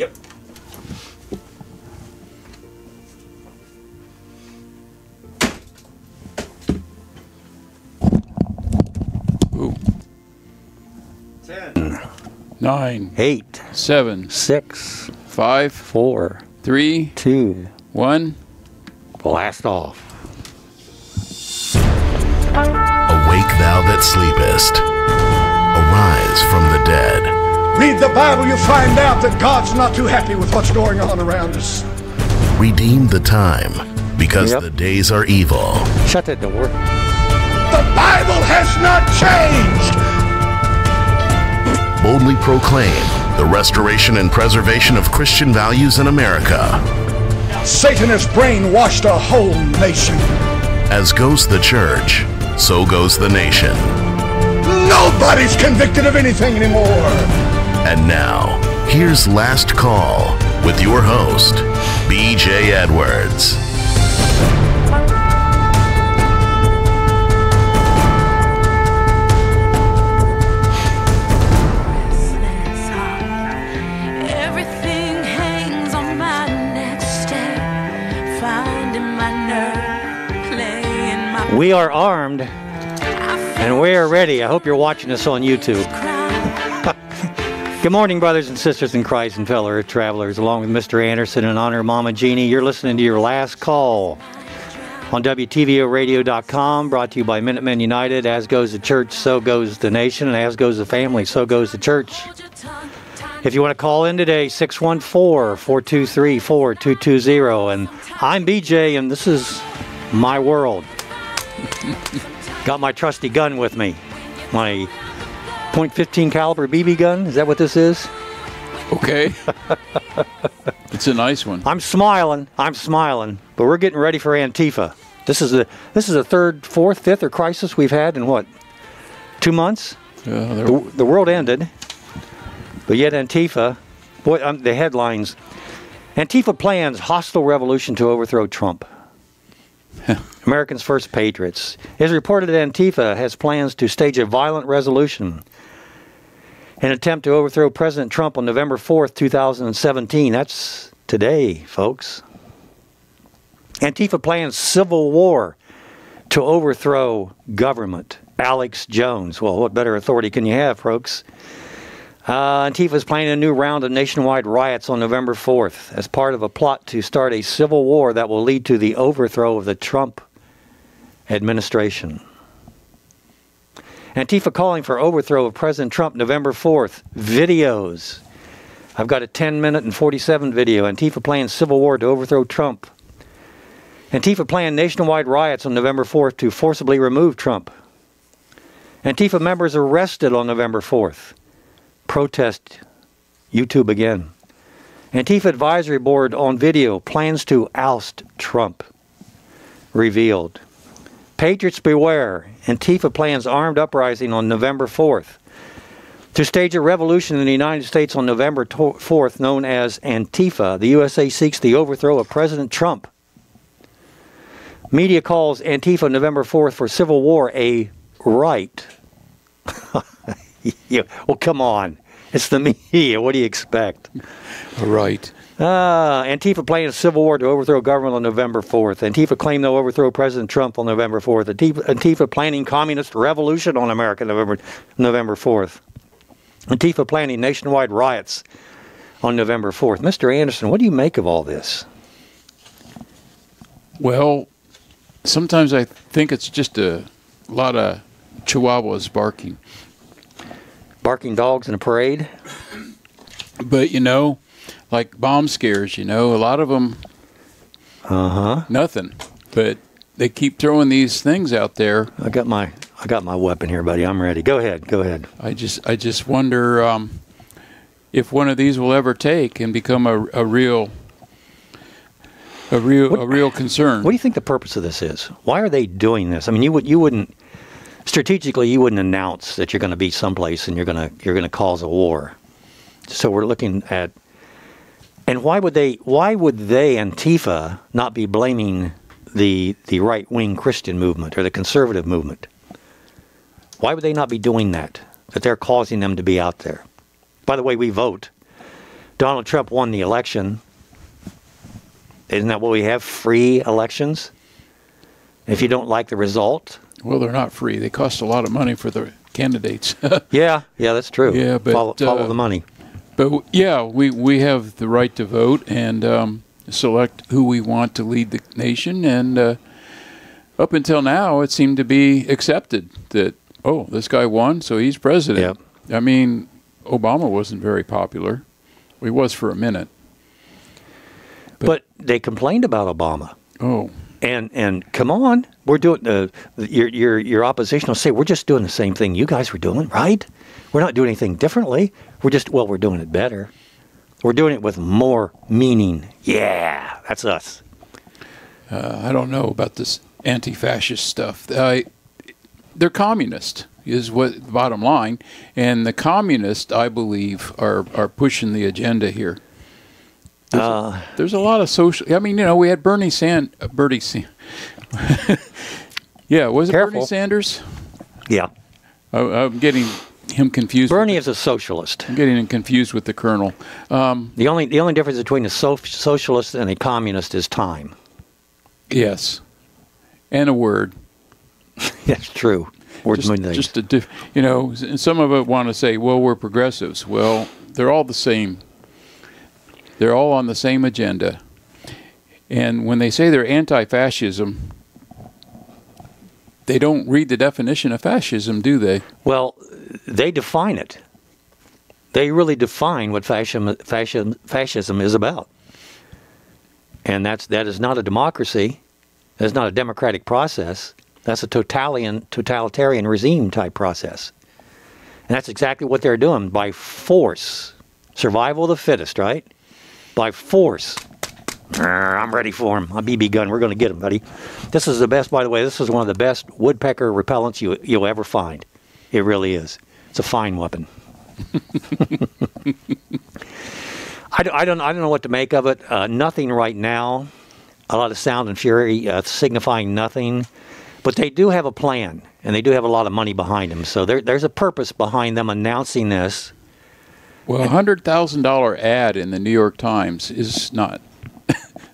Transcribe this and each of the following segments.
Yep. Ooh. 10, 9, 8, 7, 6, 5, 4, 3, 2, 1. blast off. Awake thou that sleepest. Arise from the dead. Read the Bible, you'll find out that God's not too happy with what's going on around us. Redeem the time, because the days are evil. Shut that door. The Bible has not changed! Boldly proclaim the restoration and preservation of Christian values in America. Satan has brainwashed a whole nation. As goes the church, so goes the nation. Nobody's convicted of anything anymore. And now, here's Last Call with your host, B.J. Edwards. We are armed and we are ready. I hope you're watching us on YouTube. Good morning, brothers and sisters in Christ and fellow earth travelers. Along with Mr. Anderson and honor of Mama Jeannie, you're listening to your Last Call on WTVOradio.com, brought to you by Minutemen United. As goes the church, so goes the nation, and as goes the family, so goes the church. If you want to call in today, 614-423-4220. And I'm BJ, and this is my world. Got my trusty gun with me. My .15 caliber BB gun. Is that what this is? Okay. It's a nice one. I'm smiling. But we're getting ready for Antifa. This is the third, fourth, fifth, or crisis we've had in what? 2 months? The world ended. But yet Antifa, boy, the headlines. Antifa plans hostile revolution to overthrow Trump. Americans First Patriots. It is reported that Antifa has plans to stage a violent resolution in an attempt to overthrow President Trump on November 4th, 2017. That's today, folks. Antifa plans civil war to overthrow government. Alex Jones. Well, what better authority can you have, folks? Antifa is planning a new round of nationwide riots on November 4th as part of a plot to start a civil war that will lead to the overthrow of the Trump administration. Antifa calling for overthrow of President Trump November 4th. Videos. I've got a 10-minute and 47 video. Antifa plans civil war to overthrow Trump. Antifa planned nationwide riots on November 4th to forcibly remove Trump. Antifa members arrested on November 4th. Protest YouTube again. Antifa advisory board on video plans to oust Trump. Revealed. Patriots beware. Antifa plans armed uprising on November 4th. To stage a revolution in the United States on November 4th known as Antifa, the USA seeks the overthrow of President Trump. Media calls Antifa November 4th for civil war a right. Yeah, well, come on. It's the media. What do you expect? Right. Antifa plans civil war to overthrow government on November 4th. Antifa claim they'll overthrow President Trump on November 4th. Antifa planning communist revolution on America November 4th. Antifa planning nationwide riots on November 4th. Mr. Anderson, what do you make of all this? Well, sometimes I think it's just a lot of chihuahuas barking. Barking dogs in a parade? But, like bomb scares, a lot of them, nothing. But they keep throwing these things out there. I got my weapon here, buddy. I'm ready. Go ahead. I just wonder if one of these will ever take and become a real concern. What do you think the purpose of this is? Why are they doing this? I mean, you wouldn't strategically, you wouldn't announce that you're going to be someplace and you're going to cause a war. So we're looking at, and why would they Antifa not be blaming the right-wing Christian movement or the conservative movement? Why would they not be doing that? That they're causing them to be out there. By the way, we vote Donald Trump won the election. Isn't that what we have? Free elections? If you don't like the result? Well, they're not free. They cost a lot of money for the candidates. Yeah, that's true. Yeah, but follow the money. But yeah, we have the right to vote and select who we want to lead the nation. And up until now, it seemed to be accepted that, oh, this guy won, so he's president. Yep. I mean, Obama wasn't very popular. He was for a minute. But they complained about Obama. Oh. And come on, we're doing your opposition will say we're just doing the same thing you guys were doing, right? We're not doing anything differently. We're doing it better. We're doing it with more meaning. Yeah, that's us. I don't know about this anti-fascist stuff. They're communist, is what the bottom line, and the I believe, are pushing the agenda here. There's a lot of social. I mean, we had Bernie Sanders. Yeah, was it Careful. Bernie Sanders? Yeah. I'm getting him confused. Bernie is a socialist. I'm getting him confused with the Colonel. The only difference between a socialist and a communist is time. Yes, and a word. That's true. Words mean things. Just and some of it want to say, well, we're progressives. Well, they're all the same. They're all on the same agenda. And when they say they're anti-fascism, they don't read the definition of fascism, do they? Well, they define it. They really define what fascism is about. And that is not a democracy. That's not a democratic process. That's a totalitarian regime type process. And that's exactly what they're doing by force. Survival of the fittest, right? By force. I'm ready for him. A BB gun. We're going to get him, buddy. This is the best, by the way. This is one of the best woodpecker repellents you'll ever find. It really is. It's a fine weapon. I don't know what to make of it. Nothing right now. A lot of sound and fury signifying nothing. But they do have a plan, and they do have a lot of money behind them. So there's a purpose behind them announcing this. Well, a $100,000 ad in the New York Times is not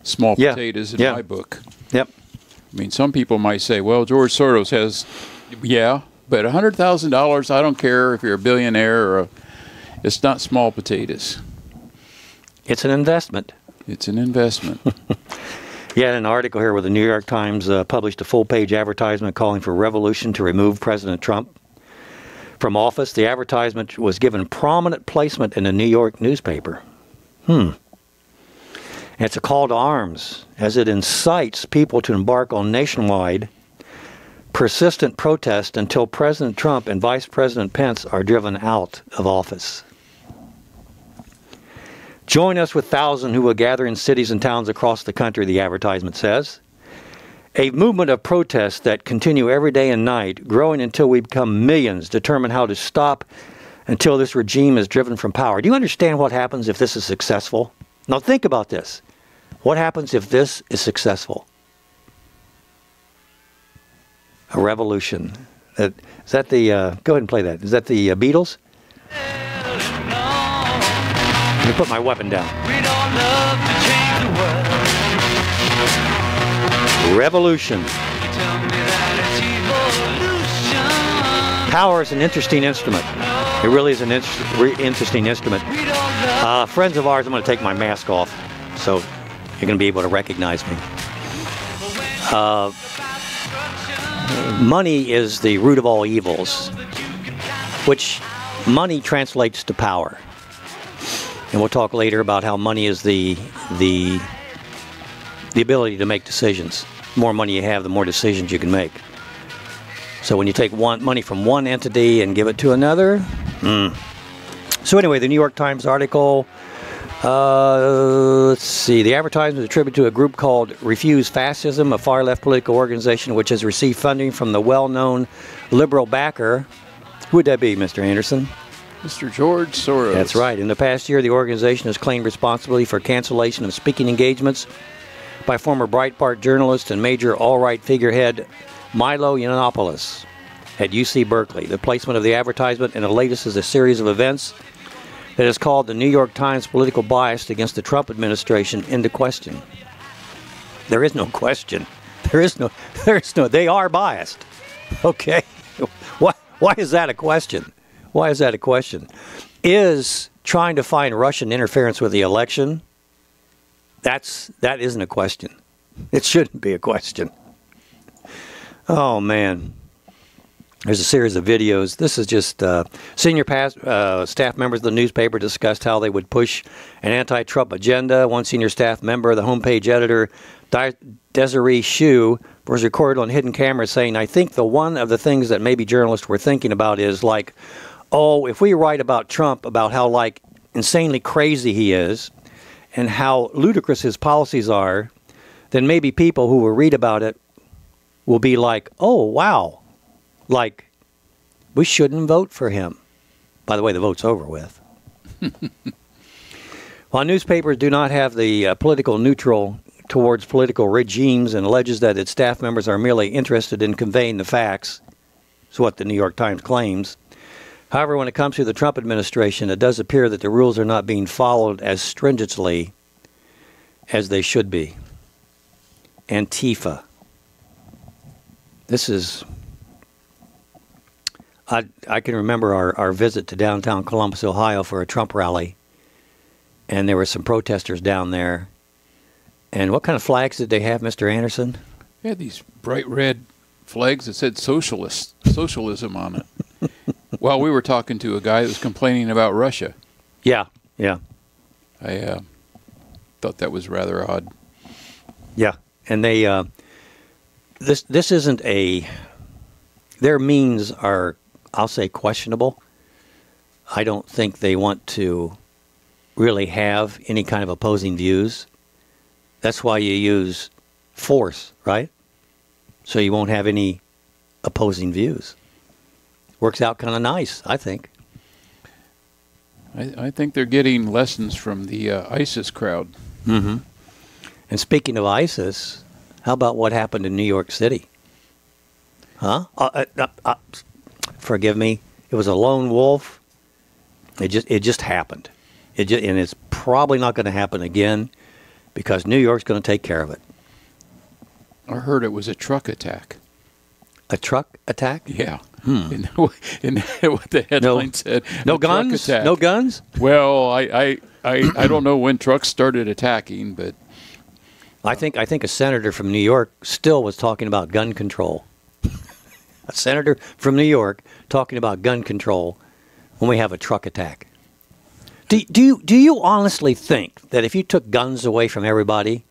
small potatoes in my book. Yep. I mean, some people might say, well, George Soros has, but $100,000, I don't care if you're a billionaire it's not small potatoes. It's an investment. It's an investment. Yeah, an article here where the New York Times published a full-page advertisement calling for revolution to remove President Trump from office. The advertisement was given prominent placement in a New York newspaper. And it's a call to arms as it incites people to embark on nationwide persistent protest until President Trump and Vice President Pence are driven out of office. Join us with thousands who will gather in cities and towns across the country, the advertisement says. A movement of protests that continue every day and night, growing until we become millions, determine how to stop until this regime is driven from power. Do you understand what happens if this is successful? Now think about this. What happens if this is successful? A revolution. Is that the, go ahead and play that. Is that the Beatles? Let me put my weapon down. Revolution. Power is an interesting instrument. It really is an interesting instrument. Friends of ours, I'm going to take my mask off so you're going to be able to recognize me. Money is the root of all evils, which money translates to power. And we'll talk later about how money is the ability to make decisions. The more money you have, the more decisions you can make. So when you take money from one entity and give it to another. So anyway, the New York Times article, let's see. The advertisement is attributed to a group called Refuse Fascism, a far-left political organization which has received funding from the well-known liberal backer. Who would that be, Mr. Anderson? Mr. George Soros. That's right. In the past year, the organization has claimed responsibility for cancellation of speaking engagements by former Breitbart journalist and major alt-right figurehead Milo Yiannopoulos at UC Berkeley. The placement of the advertisement in the latest is a series of events that has called the New York Times political bias against the Trump administration into question. There is no question. There is no, they are biased. Okay. Why is that a question? Why is that a question? Is trying to find Russian interference with the election, that isn't a question. It shouldn't be a question. Oh, man. There's a series of videos. This is just senior staff members of the newspaper discussed how they would push an anti-Trump agenda. One senior staff member, the homepage editor, Desiree Hsu, was recorded on hidden camera saying, I think one of the things that maybe journalists were thinking about is like, oh, if we write about Trump, about how like insanely crazy he is and how ludicrous his policies are, then maybe people who will read about it will be like, oh, wow, like we shouldn't vote for him. By the way, the vote's over with. While newspapers do not have the political neutral towards political regimes and alleges that its staff members are merely interested in conveying the facts, is what the New York Times claims. However, when it comes to the Trump administration, it does appear that the rules are not being followed as stringently as they should be. Antifa. This is... I can remember our visit to downtown Columbus, Ohio for a Trump rally, and there were some protesters down there. And what kind of flags did they have, Mr. Anderson? They had these bright red flags that said socialism on it. While we were talking to a guy that was complaining about Russia. Yeah, yeah. I thought that was rather odd. Yeah, and they this isn't a... Their means are, I'll say, questionable. I don't think they want to really have any kind of opposing views. That's why you use force, right? So you won't have any opposing views. Works out kind of nice, I think. I think they're getting lessons from the ISIS crowd. Mm-hmm. And speaking of ISIS, how about what happened in New York City? Huh? Forgive me. It was a lone wolf. It just happened. And it's probably not going to happen again because New York's going to take care of it. I heard it was a truck attack. A truck attack? Yeah. In what the headline said. No guns? No guns? Well, I don't know when trucks started attacking, but I think a senator from New York still was talking about gun control. A senator from New York talking about gun control when we have a truck attack. Do you honestly think that if you took guns away from everybody,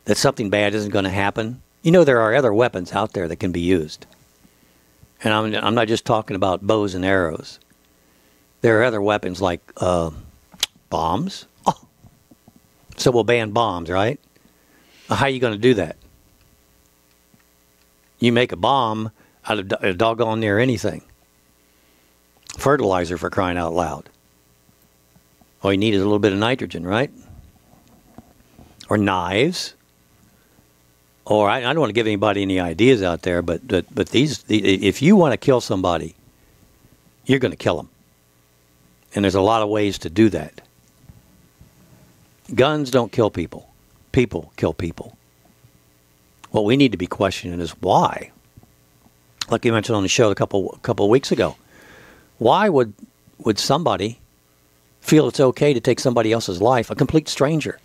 that something bad isn't going to happen? You know there are other weapons out there that can be used. And I'm not just talking about bows and arrows. There are other weapons like bombs. Oh. So we'll ban bombs, right? How are you going to do that? You make a bomb out of a doggone near anything. Fertilizer, for crying out loud. All you need is a little bit of nitrogen, right? Or knives. Or I don't want to give anybody any ideas out there, but these, if you want to kill somebody, you're going to kill them. And there's a lot of ways to do that. Guns don't kill people. People kill people. What we need to be questioning is why. Like you mentioned on the show a couple of weeks ago, why would somebody feel it's okay to take somebody else's life, a complete stranger?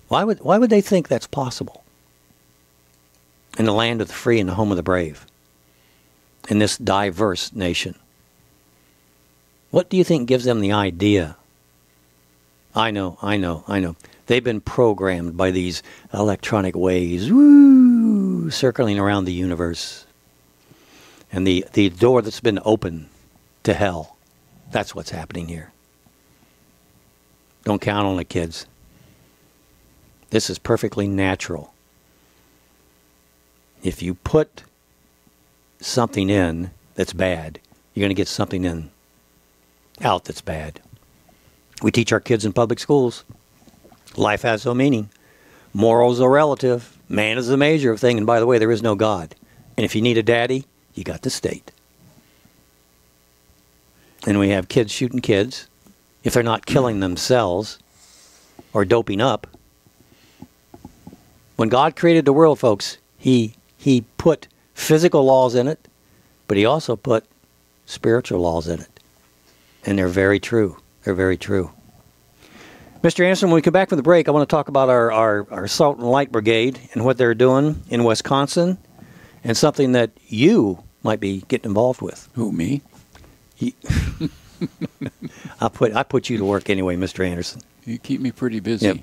Why would they think that's possible? In the land of the free and the home of the brave, in this diverse nation. What do you think gives them the idea? I know. They've been programmed by these electronic waves, woo, circling around the universe. And the door that's been open to hell. That's what's happening here. Don't count on it, kids. This is perfectly natural. If you put something in that's bad, you're going to get something out that's bad. We teach our kids in public schools. Life has no meaning. Morals are relative. Man is the measure of thing. And by the way, there is no God. And if you need a daddy, you got the state. and we have kids shooting kids, if they're not killing themselves or doping up. When God created the world, folks, He put physical laws in it, but He also put spiritual laws in it. And they're very true. They're very true. Mr. Anderson, when we come back from the break, I want to talk about our Salt and Light Brigade and what they're doing in Wisconsin, and something that you might be getting involved with. Who, me? I put you to work anyway, Mr. Anderson. You keep me pretty busy. Yep.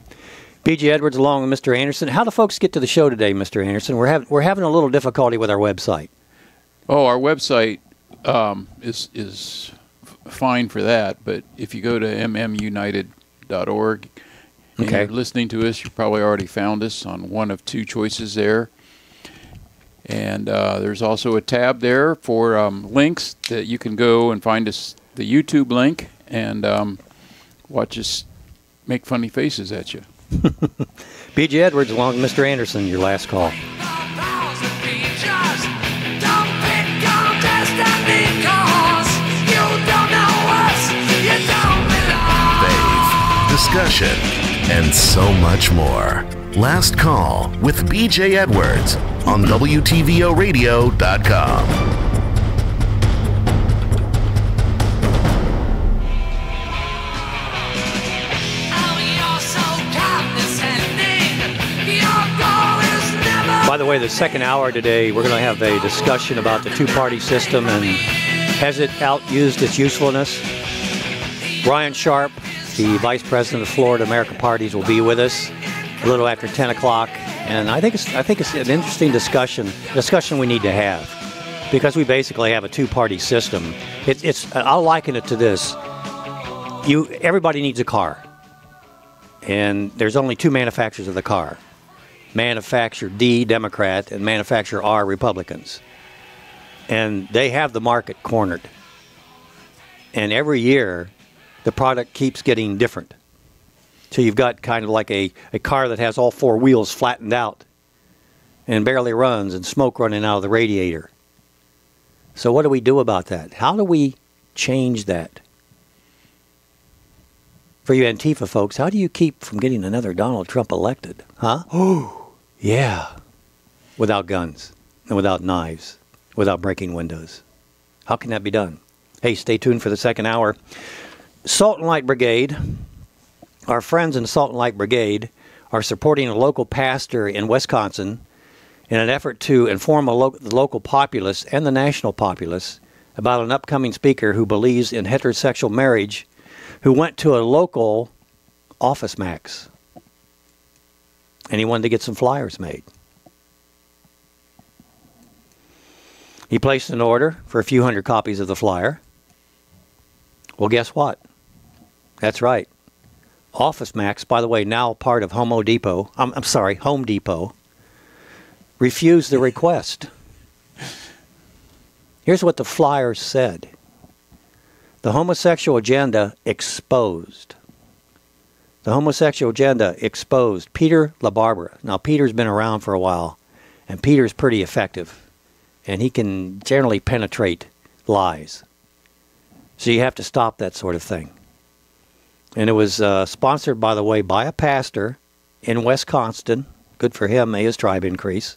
B.J. Edwards along with Mr. Anderson. How do folks get to the show today, Mr. Anderson? We're having a little difficulty with our website. Oh, our website is fine for that, but if you go to mmunited.org and you're listening to us, you probably already found us on one of two choices there. And there's also a tab there for links that you can go and find us, the YouTube link, and watch us make funny faces at you. B.J. Edwards along with Mr. Anderson, your last call. Faith, discussion, and so much more. Last Call with B.J. Edwards on WTVOradio.com. By the way, the second hour today, we're going to have a discussion about the two-party system and has it outused its usefulness. Brian Sharp, the Vice President of Florida American Parties, will be with us a little after 10 o'clock. And I think it's an interesting discussion we need to have, because we basically have a two-party system. I'll liken it to this. Everybody needs a car. And there's only two manufacturers of the car. Manufacturer D, Democrat, and Manufacturer R, Republicans. And they have the market cornered. And every year, the product keeps getting different. So you've got kind of like a car that has all four wheels flattened out and barely runs and smoke running out of the radiator. So what do we do about that? How do we change that? For you Antifa folks, how do you keep from getting another Donald Trump elected? Huh? Oh, yeah. Without guns and without knives, without breaking windows. How can that be done? Hey, stay tuned for the second hour. Salt and Light Brigade, our friends in the Salt and Light Brigade are supporting a local pastor in Wisconsin in an effort to inform the local populace and the national populace about an upcoming speaker who believes in heterosexual marriage, who went to a local Office Max, and he wanted to get some flyers made. He placed an order for a few hundred copies of the flyer. Well, guess what? That's right. Office Max, by the way, now part of Home Depot, refused the request. Here's what the flyer said. The homosexual agenda exposed. The homosexual agenda exposed. Peter LaBarbera. Now, Peter's been around for a while, and Peter's pretty effective, and he can generally penetrate lies. So you have to stop that sort of thing. And it was sponsored, by the way, by a pastor in Wisconsin. Good for him. May his tribe increase.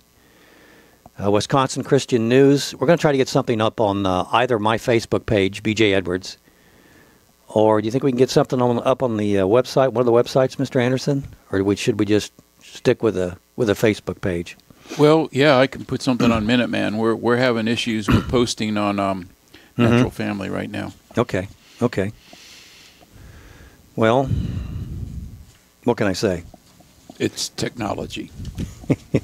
Wisconsin Christian News. We're going to try to get something up on either my Facebook page, B.J. Edwards, or do you think we can get something up on the website, one of the websites, Mr. Anderson? Or should we just stick with a Facebook page? Well, yeah, I can put something on Minuteman. We're having issues with posting on Natural Family right now. Okay. Well, what can I say? It's technology.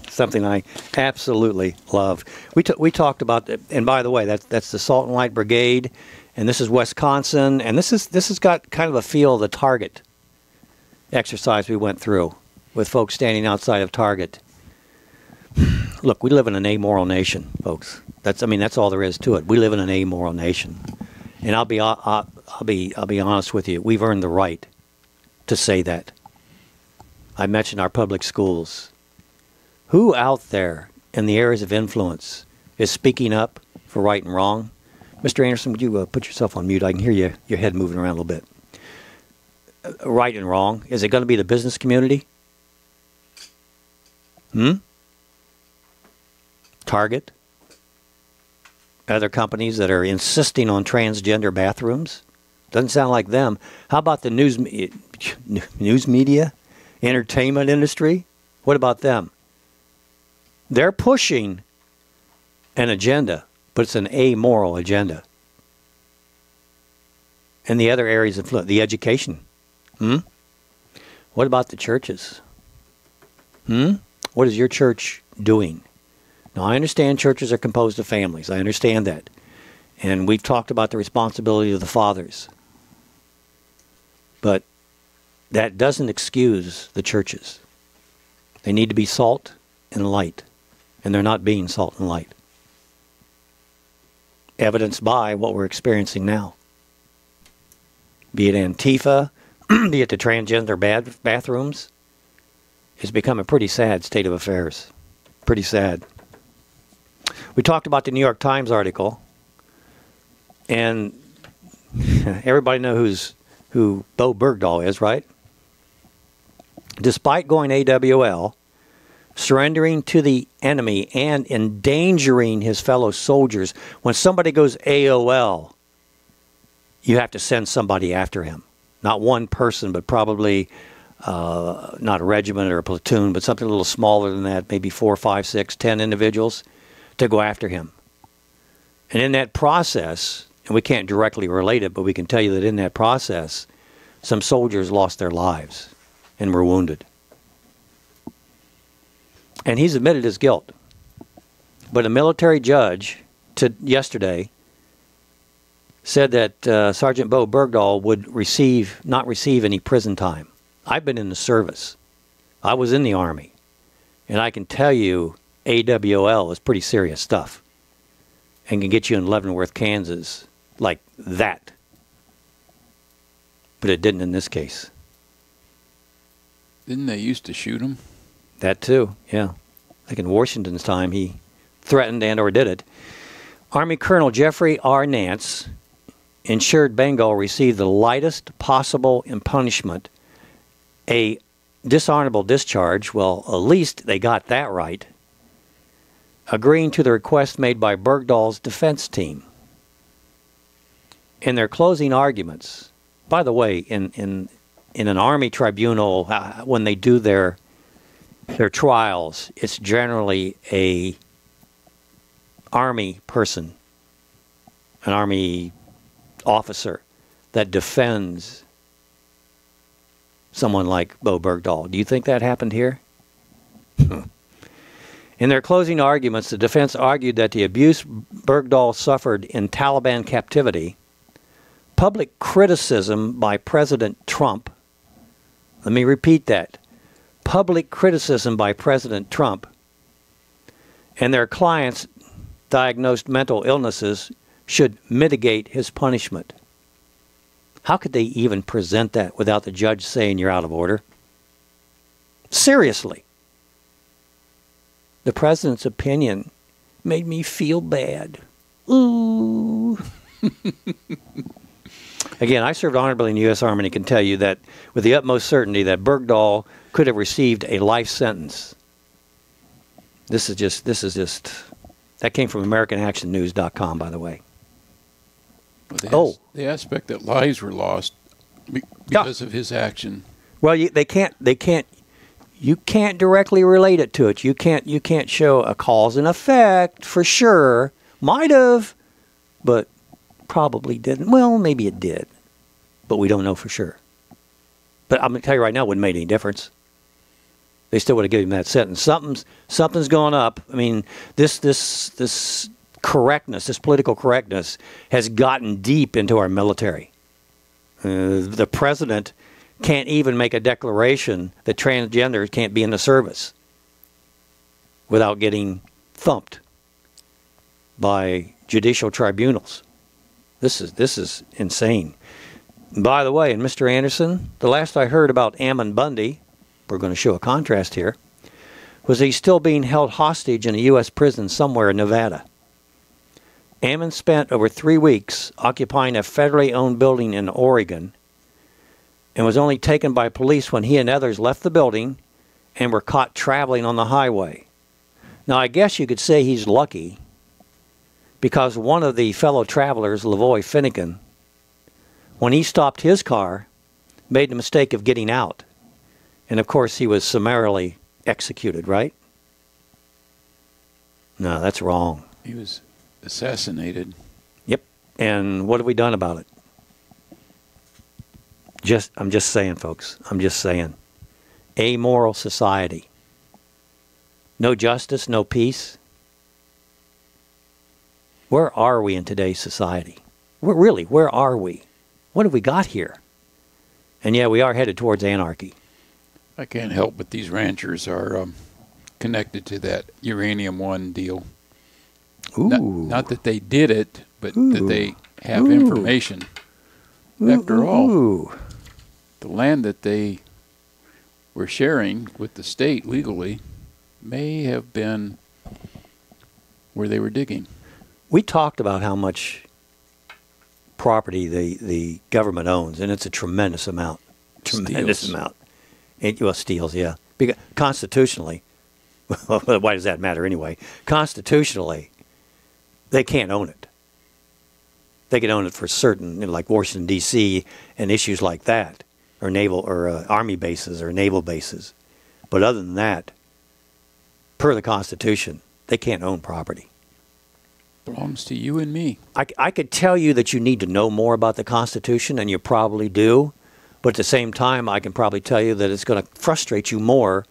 Something I absolutely love. We talked about, and by the way, that's the Salt and Light Brigade, and this is Wisconsin, and this has got kind of a feel of the Target exercise we went through with folks standing outside of Target. Look, we live in an amoral nation, folks. That's all there is to it. We live in an amoral nation, and I'll be honest with you. We've earned the right to say that. I mentioned our public schools. Who out there in the areas of influence is speaking up for right and wrong? Mr. Anderson, would you put yourself on mute? I can hear your head moving around a little bit. Right and wrong. Is it going to be the business community? Target? Other companies that are insisting on transgender bathrooms? Doesn't sound like them. How about the news media, entertainment industry? What about them? They're pushing an agenda, but it's an amoral agenda. And the other areas of the education. What about the churches? What is your church doing? Now, I understand churches are composed of families. I understand that. And we've talked about the responsibility of the fathers. But that doesn't excuse the churches. They need to be salt and light. And they're not being salt and light. Evidenced by what we're experiencing now. Be it Antifa, be it the transgender bathrooms. It's become a pretty sad state of affairs. Pretty sad. We talked about the New York Times article. And everybody knows who Bo Bergdahl is, right? Despite going AWL, surrendering to the enemy and endangering his fellow soldiers. When somebody goes AOL, you have to send somebody after him. Not one person, but probably not a regiment or a platoon, but something a little smaller than that, maybe 4, 5, 6, 10 individuals to go after him. And in that process, and we can't directly relate it, but we can tell you that in that process, some soldiers lost their lives and were wounded. And he's admitted his guilt. But a military judge yesterday said that Sergeant Bo Bergdahl would not receive any prison time. I've been in the service. I was in the Army. And I can tell you AWL is pretty serious stuff. And can get you in Leavenworth, Kansas like that. But it didn't in this case. Didn't they used to shoot him? That too, yeah. Like in Washington's time, he threatened and or did it. Army Colonel Jeffrey R. Nance ensured Bengal received the lightest possible in punishment, a dishonorable discharge. Well, at least they got that right. Agreeing to the request made by Bergdahl's defense team. In their closing arguments, by the way, in an Army tribunal, when they do their trials, it's generally a Army person, an Army officer that defends someone like Bo Bergdahl. Do you think that happened here? In their closing arguments, the defense argued that the abuse Bergdahl suffered in Taliban captivity, public criticism by President Trump, let me repeat that, public criticism by President Trump, and their clients' diagnosed mental illnesses should mitigate his punishment. How could they even present that without the judge saying you're out of order? Seriously. The president's opinion made me feel bad. Ooh. Again, I served honorably in the U.S. Army and can tell you that with the utmost certainty that Bergdahl could have received a life sentence. This is just, that came from AmericanActionNews.com, by the way. Well, the aspect that lives were lost because of his action. Well, you can't directly relate it to it. You can't show a cause and effect for sure. Might have, but probably didn't. Well, maybe it did, but we don't know for sure. But I'm going to tell you right now, it wouldn't make any difference. They still would have given him that sentence. Something's gone up. I mean, this correctness, this political correctness, has gotten deep into our military. The president can't even make a declaration that transgenders can't be in the service without getting thumped by judicial tribunals. This is insane. By the way, and Mr. Anderson, the last I heard about Ammon Bundy, we're going to show a contrast here, was he's still being held hostage in a U.S. prison somewhere in Nevada. Ammon spent over 3 weeks occupying a federally owned building in Oregon and was only taken by police when he and others left the building and were caught traveling on the highway. Now, I guess you could say he's lucky because one of the fellow travelers, Lavoy Finnegan, when he stopped his car, made the mistake of getting out. And, of course, he was summarily executed, right? No, that's wrong. He was assassinated. Yep. And what have we done about it? I'm just saying, folks. I'm just saying. Amoral society. No justice, no peace. Where are we in today's society? Where are we? What have we got here? And yeah, we are headed towards anarchy. I can't help but these ranchers are connected to that Uranium One deal. Ooh. Not that they did it, but that they have information. After all, the land that they were sharing with the state legally may have been where they were digging. We talked about how much property the government owns, and it's a tremendous amount. Tremendous amount. Steals, yeah. Because constitutionally, why does that matter anyway? Constitutionally, they can't own it. They can own it for certain, like Washington, D.C. and issues like that, or naval or army bases or naval bases. But other than that, per the Constitution, they can't own property. Belongs to you and me. I could tell you that you need to know more about the Constitution, and you probably do. But at the same time, I can probably tell you that it's going to frustrate you more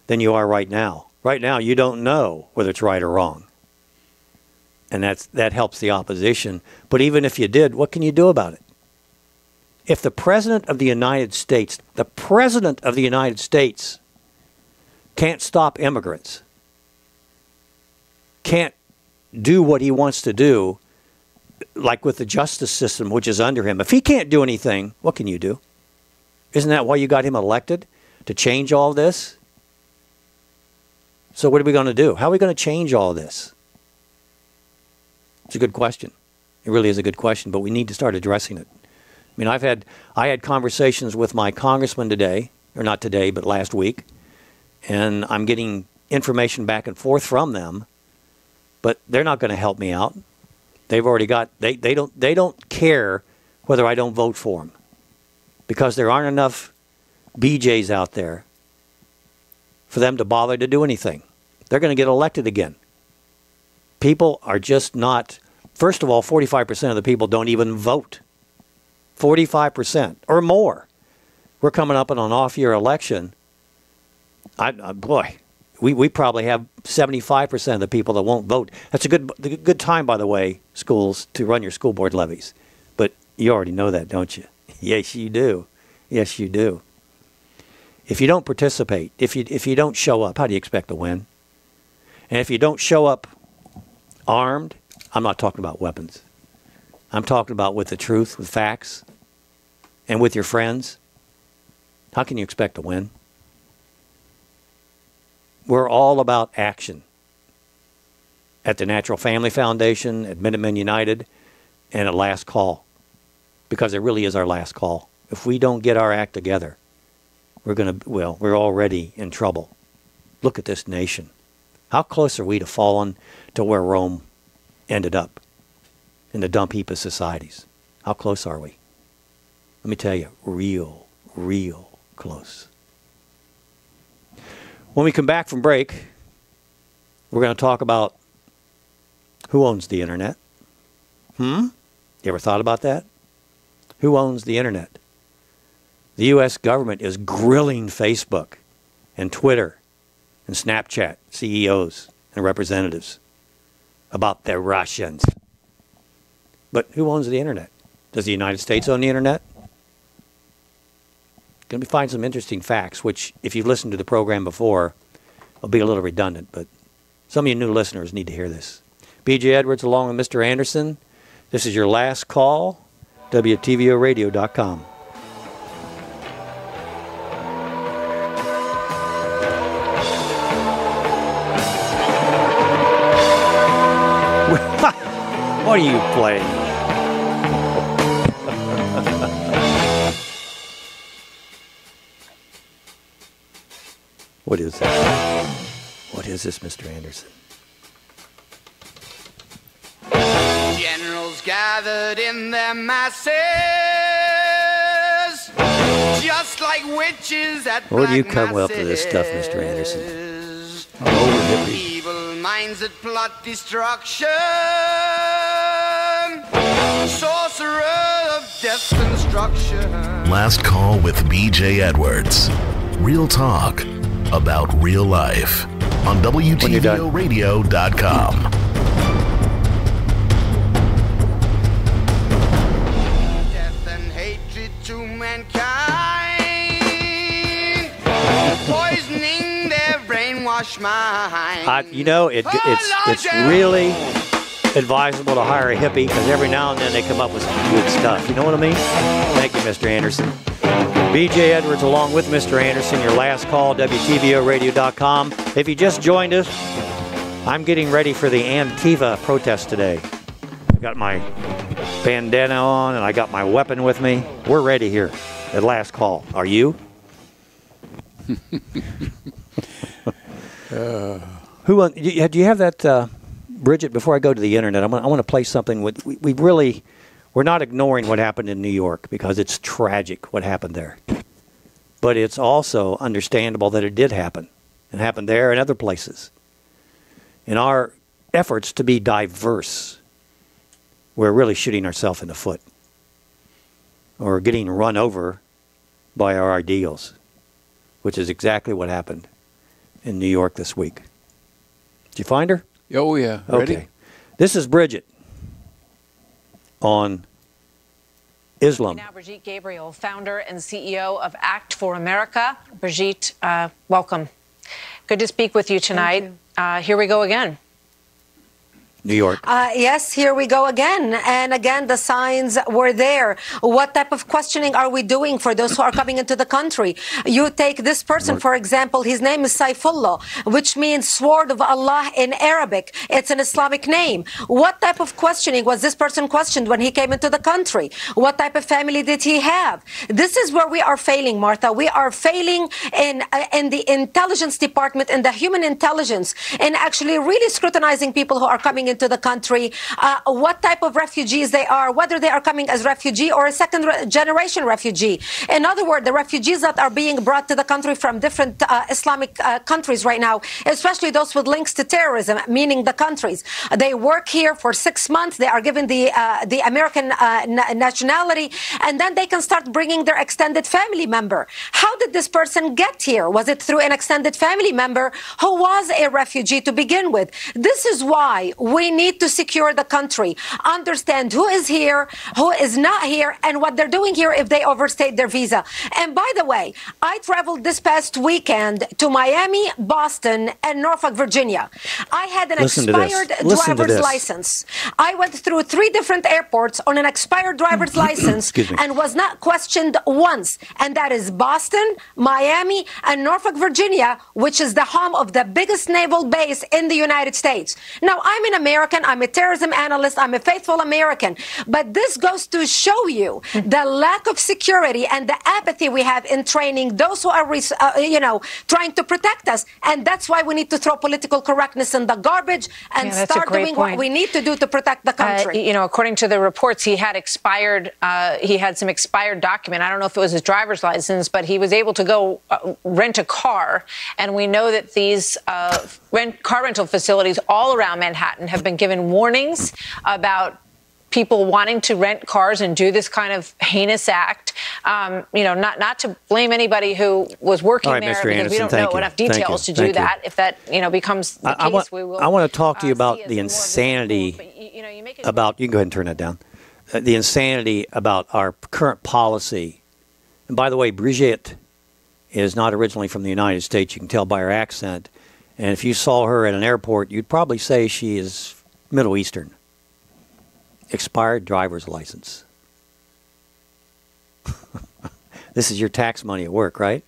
than you are right now. Right now, you don't know whether it's right or wrong. And that helps the opposition. But even if you did, what can you do about it? If the President of the United States, can't stop immigrants, can't do what he wants to do, like with the justice system, which is under him, if he can't do anything, what can you do? Isn't that why you got him elected? To change all this? So what are we going to do? How are we going to change all this? It's a good question. It really is a good question, but we need to start addressing it. I mean, I had conversations with my congressman today, or not today, but last week, and I'm getting information back and forth from them, but they're not going to help me out. They've already got, they don't care whether I don't vote for them, because there aren't enough BJs out there for them to bother to do anything. They're going to get elected again. People are just not, first of all, 45% of the people don't even vote. 45% or more. We're coming up on an off-year election. Boy, we probably have 75% of the people that won't vote. That's a good time, by the way, schools, to run your school board levies. But you already know that, don't you? Yes, you do. Yes, you do. If you don't participate, if you don't show up, how do you expect to win? And if you don't show up armed, I'm not talking about weapons. I'm talking about with the truth, with facts, and with your friends. How can you expect to win? We're all about action. At the Natural Family Foundation, at Minutemen United, and at Last Call. Because it really is our last call. If we don't get our act together, we're already in trouble. Look at this nation. How close are we to falling to where Rome ended up? In the dump heap of societies. How close are we? Let me tell you, real close. When we come back from break, we're going to talk about who owns the internet. You ever thought about that? Who owns the internet? The U.S. government is grilling Facebook and Twitter and Snapchat CEOs and representatives about their Russians. But who owns the internet? Does the United States own the internet? Going to find some interesting facts, which, if you've listened to the program before, will be a little redundant, but some of you new listeners need to hear this. B.J. Edwards along with Mr. Anderson. This is your last call. WTVOradio.com. What are you playing? What is that? What is this, Mr. Anderson? Generals gathered in their masses, just like witches at Where do you come up with this stuff, Mr. Anderson? Oh, evil minds that plot destruction, sorcerer of death construction. Last Call with BJ Edwards. Real talk about real life on WTVOradio.com. Death and hatred to mankind, poisoning their brainwashed mind. You know, it's really advisable to hire a hippie because every now and then they come up with some good stuff. You know what I mean? Thank you, Mr. Anderson. BJ Edwards along with Mr. Anderson, your last call, WTVOradio.com. If you just joined us, I'm getting ready for the Antifa protest today. I got my bandana on and I got my weapon with me. We're ready here at last call. Are you? Do you have that, Bridget? Before I go to the internet, I want to play something with. We're not ignoring what happened in New York because it's tragic what happened there. But it's also understandable that it did happen. It happened there and other places. In our efforts to be diverse, we're really shooting ourselves in the foot. Or getting run over by our ideals, which is exactly what happened in New York this week. Did you find her? Oh, yeah. Ready? Okay. This is Bridget on Islam. Now, Brigitte Gabriel, founder and CEO of Act for America. Brigitte, welcome. Good to speak with you tonight. Here we go again. New York. Yes, here we go again. And again, the signs were there. What type of questioning are we doing for those who are coming into the country? You take this person, for example, his name is Saifullah, which means sword of Allah in Arabic. It's an Islamic name. What type of questioning was this person questioned when he came into the country? What type of family did he have? This is where we are failing, Martha. We are failing in the intelligence department, in the human intelligence, in actually really scrutinizing people who are coming into the country, what type of refugees they are, whether they are coming as refugee or a second generation refugee. In other words, the refugees that are being brought to the country from different Islamic countries right now, especially those with links to terrorism, meaning the countries. They work here for 6 months. They are given the American nationality, and then they can start bringing their extended family member. How did this person get here? Was it through an extended family member who was a refugee to begin with? This is why we need to secure the country, understand who is here, who is not here, and what they're doing here if they overstayed their visa. And by the way, I traveled this past weekend to Miami, Boston, and Norfolk, Virginia. I had an expired driver's license. I went through 3 different airports on an expired driver's license and was not questioned once. And that is Boston, Miami, and Norfolk, Virginia, which is the home of the biggest naval base in the United States. Now, I'm an American. I'm a terrorism analyst. I'm a faithful American. But this goes to show you the lack of security and the apathy we have in training those who are, trying to protect us. And that's why we need to throw political correctness in the garbage and start doing what we need to do to protect the country. According to the reports, he had some expired document. I don't know if it was his driver's license, but he was able to go rent a car. And we know that these car rental facilities all around Manhattan have been given warnings about people wanting to rent cars and do this kind of heinous act. Not to blame anybody who was working there, Mr. because Anderson, we don't know enough details to do that. If that becomes the case, we will. I want to talk to you about the insanity about. You can go ahead and turn that down. The insanity about our current policy. And by the way, Brigitte is not originally from the United States. You can tell by her accent. And if you saw her at an airport, you'd probably say she is Middle Eastern. Expired driver's license. This is your tax money at work, right?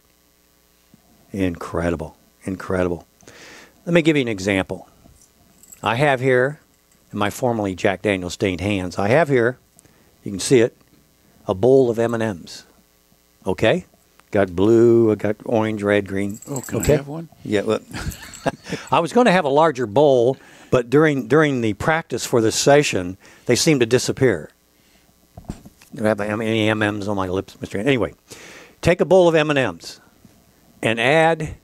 Incredible. Incredible. Let me give you an example. I have here in my formerly Jack Daniels stained hands. I have here, you can see it, a bowl of M&Ms. Okay? Got blue, I got orange, red, green. Oh, can okay? I have one? Yeah. Well, I was going to have a larger bowl, but during the practice for this session, they seemed to disappear. Do I have any M&Ms on my lips, Mr. Anyway, take a bowl of M&Ms and add, and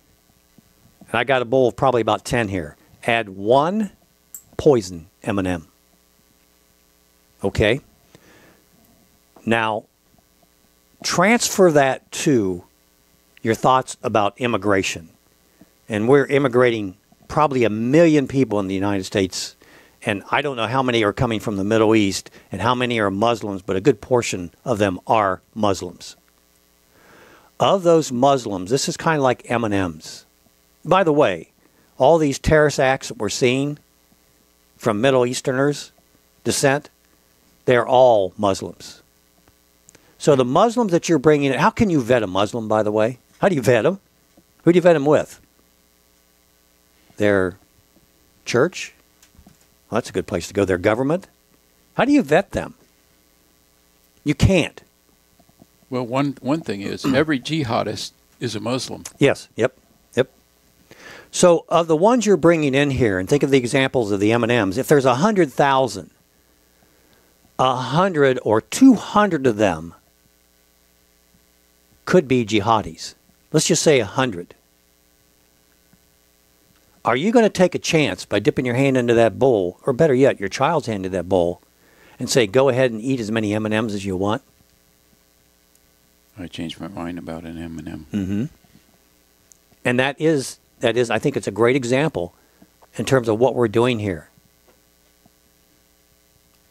I got a bowl of probably about 10 here, add 1 poison M&M. Okay? Now, transfer that to your thoughts about immigration. And we're immigrating probably 1 million people in the United States, and I don't know how many are coming from the Middle East and how many are Muslims, but a good portion of them are Muslims. Of those Muslims, this is kind of like M&Ms. By the way, all these terrorist acts that we're seeing from Middle Easterners descent, they're all Muslims. So the Muslims that you're bringing in, how can you vet a Muslim, by the way? How do you vet them? Who do you vet them with? Their church? Well, that's a good place to go. Their government? How do you vet them? You can't. Well, one thing is every jihadist is a Muslim. Yes. Yep. So of the ones you're bringing in here, and think of the examples of the M&Ms, if there's 100,000, 100 or 200 of them could be jihadis. Let's just say 100. Are you going to take a chance by dipping your hand into that bowl, or better yet, your child's hand into that bowl, and say, go ahead and eat as many M&Ms as you want? I changed my mind about an M&M. Mm-hmm. And that is, I think it's a great example in terms of what we're doing here.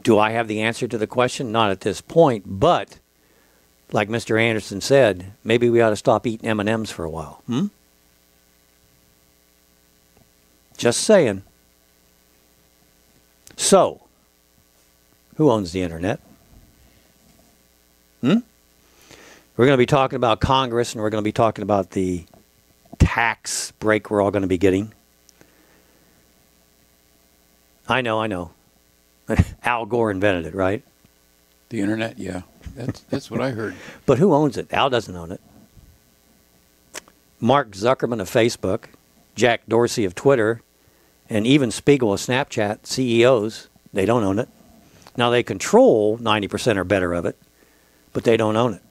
Do I have the answer to the question? Not at this point, but like Mr. Anderson said, maybe we ought to stop eating M&Ms for a while. Just saying. So, who owns the internet? We're going to be talking about Congress, and we're going to be talking about the tax break we're all going to be getting. I know. Al Gore invented it, right? The internet, yeah. That's what I heard. But who owns it? Al doesn't own it. Mark Zuckerman of Facebook, Jack Dorsey of Twitter, and even Spiegel of Snapchat, CEOs, they don't own it. Now, they control 90% or better of it, but they don't own it.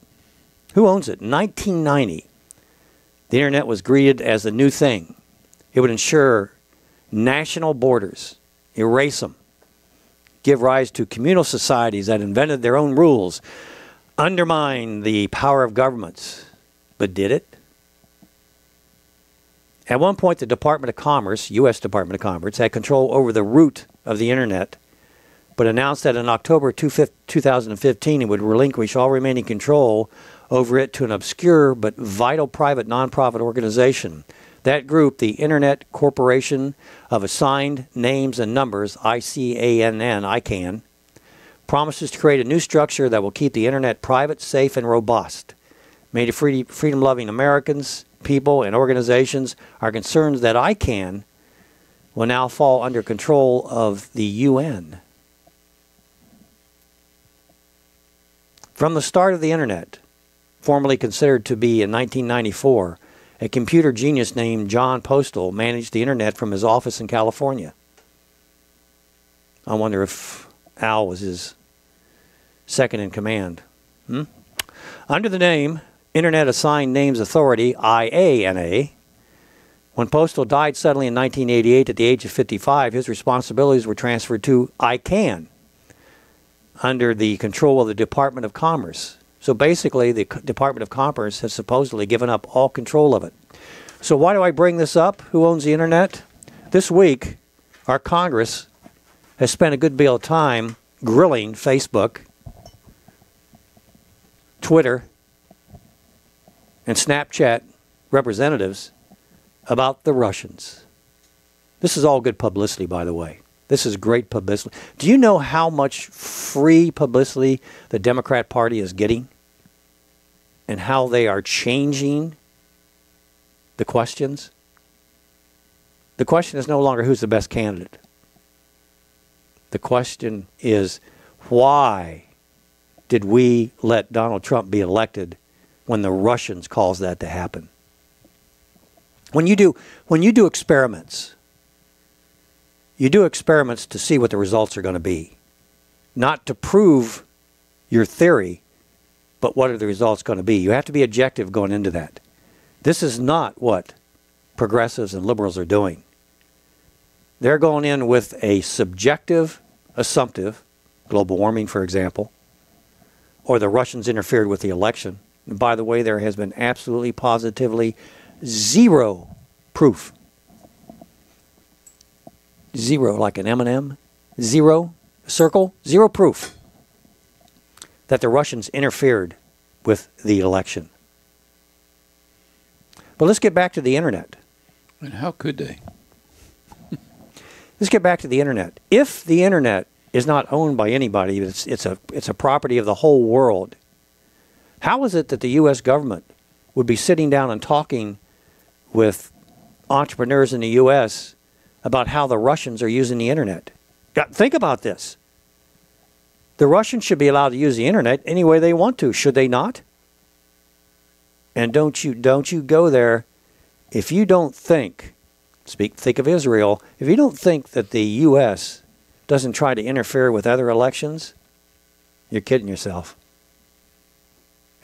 Who owns it? In 1990, the internet was greeted as the new thing. It would ensure national borders, erase them, give rise to communal societies that invented their own rules, undermine the power of governments. But did it? At one point, the Department of Commerce, U.S. Department of Commerce, had control over the root of the internet, but announced that in October 2015 it would relinquish all remaining control over it to an obscure but vital private nonprofit organization. That group, the Internet Corporation of Assigned Names and Numbers, ICANN, promises to create a new structure that will keep the internet private, safe, and robust. Many freedom-loving Americans, people, and organizations are concerned that ICANN will now fall under control of the UN. From the start of the internet, formerly considered to be in 1994, a computer genius named John Postal managed the internet from his office in California. I wonder if Al was his second in command. Under the name Internet Assigned Names Authority, IANA, when Postal died suddenly in 1988 at the age of 55, his responsibilities were transferred to ICANN under the control of the Department of Commerce. So basically, the Department of Commerce has supposedly given up all control of it. So why do I bring this up? Who owns the internet? This week, our Congress has spent a good deal of time grilling Facebook, Twitter, and Snapchat representatives about the Russians. This is all good publicity, by the way. This is great publicity. Do you know how much free publicity the Democrat Party is getting? And how they are changing the questions? The question is no longer who's the best candidate. The question is, why did we let Donald Trump be elected when the Russians caused that to happen? When you do experiments, you do experiments to see what the results are going to be, not to prove your theory, but what are the results going to be. You have to be objective going into that. This is not what progressives and liberals are doing. They're going in with a subjective, assumptive, global warming, for example, or the Russians interfered with the election. And by the way, there has been absolutely, positively zero proof. Zero, like an M&M. Zero, circle, zero proof that the Russians interfered with the election. But let's get back to the internet. And how could they? Let's get back to the internet. If the internet is not owned by anybody, it's a property of the whole world, how is it that the U.S. government would be sitting down and talking with entrepreneurs in the U.S. about how the Russians are using the internet? Think about this. The Russians should be allowed to use the internet any way they want to, should they not? And don't you go there if you don't think of Israel, if you don't think that the U.S. doesn't try to interfere with other elections, you're kidding yourself.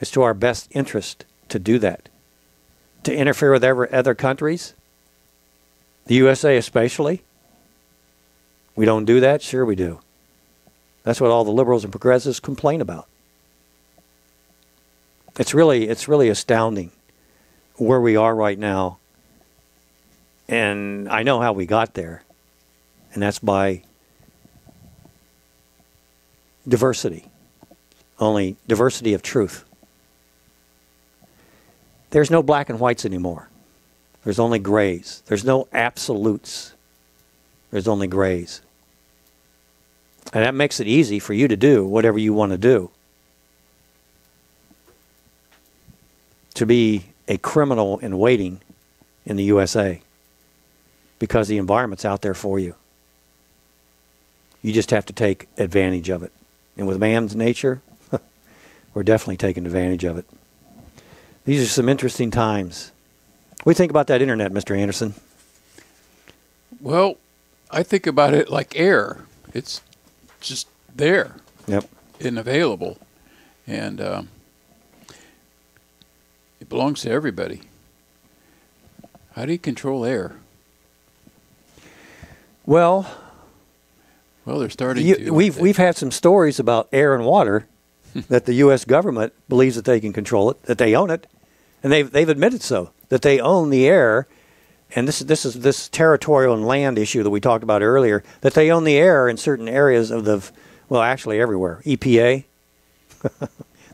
It's to our best interest to do that. To interfere with other countries, the USA especially. We don't do that? Sure we do. That's what all the liberals and progressives complain about. It's really astounding where we are right now. And I know how we got there. And that's by diversity. Only diversity of truth. There's no black and whites anymore. There's only grays. There's no absolutes. There's only grays. And that makes it easy for you to do whatever you want to do. To be a criminal in waiting in the USA. Because the environment's out there for you. You just have to take advantage of it. And with man's nature, we're definitely taking advantage of it. These are some interesting times. What do you think about that internet, Mr. Anderson? Well, I think about it like air. It's just there. Yep. And available. And it belongs to everybody. How do you control air? Well, they're starting to. We've had some stories about air and water that the U.S. government believes that they can control it, that they own it, and they've admitted so, that they own the air. And this is this territorial and land issue that we talked about earlier, that they own the air in certain areas of the, well, actually everywhere. EPA,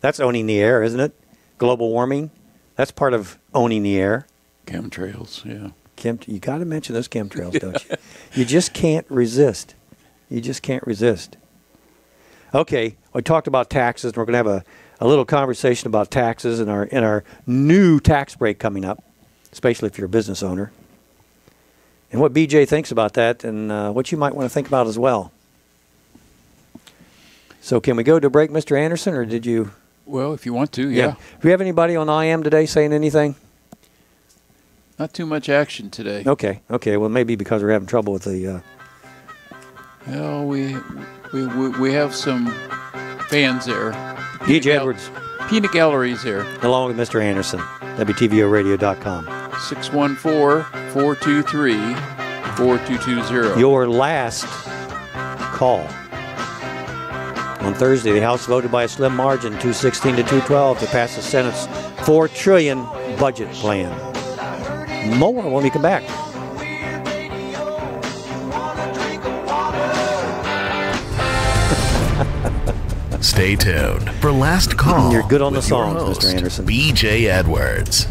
that's owning the air, isn't it? Global warming, that's part of owning the air. Chemtrails, yeah. You got to mention those chemtrails, don't you? You just can't resist. You just can't resist. Okay, we talked about taxes, and we're going to have a little conversation about taxes in our new tax break coming up, especially if you're a business owner. And what BJ thinks about that, and what you might want to think about as well. So can we go to break, Mr. Anderson, or did you? Well, if you want to, yeah. Do we have anybody on IM today saying anything? Not too much action today. Okay. Well, maybe because we're having trouble with the. Well, we have some fans there. DJ Edwards. Peanut Gallery's there. Along with Mr. Anderson. WTVOradio.com. 614-423-4220. Your last call. On Thursday, the House voted by a slim margin, 216 to 212, to pass the Senate's $4 trillion budget plan. More when we come back. Stay tuned for Last Call. You're good on the with your songs, host, Mr. Anderson. BJ Edwards.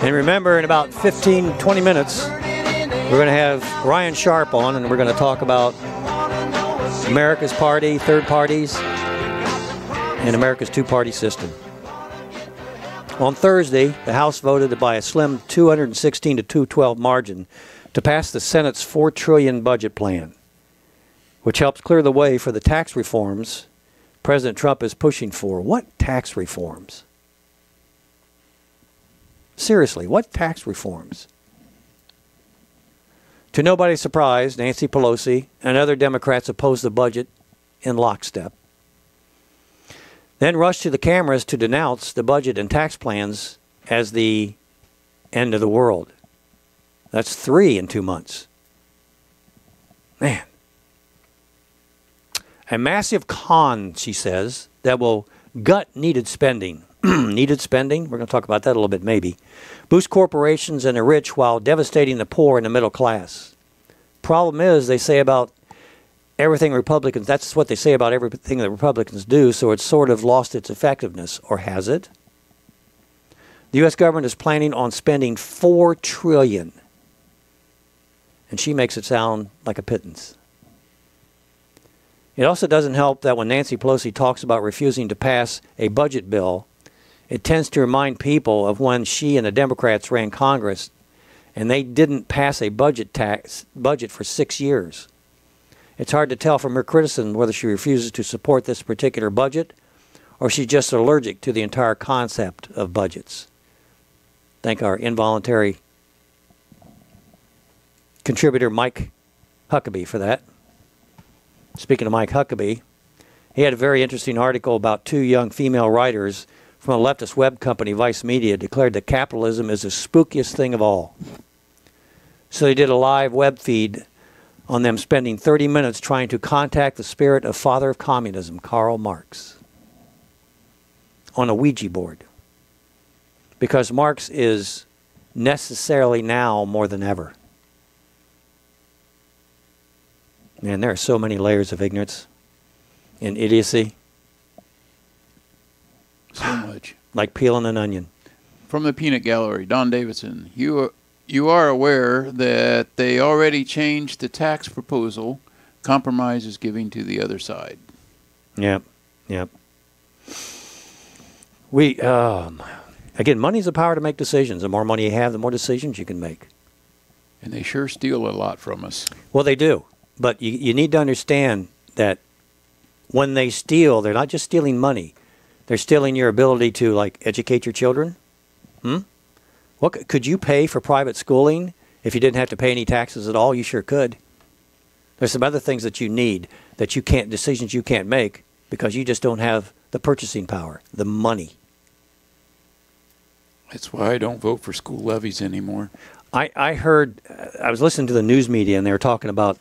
And remember, in about 15, 20 minutes, we're going to have Ryan Sharp on, and we're going to talk about America's party, third parties, and America's two-party system. On Thursday, the House voted by a slim 216 to 212 margin to pass the Senate's $4 trillion budget plan, which helps clear the way for the tax reforms President Trump is pushing for. What tax reforms? Seriously, what tax reforms? To nobody's surprise, Nancy Pelosi and other Democrats opposed the budget in lockstep, then rushed to the cameras to denounce the budget and tax plans as the end of the world. That's 3 in 2 months. Man. A massive con, she says, that will gut needed spending. Needed spending? We're going to talk about that a little bit, maybe. Boost corporations and the rich while devastating the poor and the middle class. Problem is, they say about everything Republicans, that's what they say about everything that Republicans do, so it's sort of lost its effectiveness. Or has it? The U.S. government is planning on spending $4 trillion. And she makes it sound like a pittance. It also doesn't help that when Nancy Pelosi talks about refusing to pass a budget bill, it tends to remind people of when she and the Democrats ran Congress and they didn't pass a budget for 6 years. It's hard to tell from her criticism whether she refuses to support this particular budget or she's just allergic to the entire concept of budgets. Thank our involuntary contributor Mike Huckabee for that. Speaking of Mike Huckabee, he had a very interesting article about 2 young female writers from a leftist web company, Vice Media, declared that capitalism is the spookiest thing of all. So they did a live web feed on them spending 30 minutes trying to contact the spirit of father of communism, Karl Marx, on a Ouija board. Because Marx is necessarily now more than ever. Man, there are so many layers of ignorance and idiocy. So much. Like peeling an onion. From the Peanut Gallery, Don Davidson, you are aware that they already changed the tax proposal. Compromise is giving to the other side. Yep. We, again, money's the power to make decisions. The more money you have, the more decisions you can make. And they sure steal a lot from us. Well, they do. But you need to understand that when they steal, they're not just stealing money. They're stealing your ability to, like, educate your children. What could you pay for private schooling if you didn't have to pay any taxes at all? You sure could. There's some other things that you need that you can't, decisions you can't make because you just don't have the purchasing power, the money. That's why I don't vote for school levies anymore. I heard, I was listening to the news media and they were talking about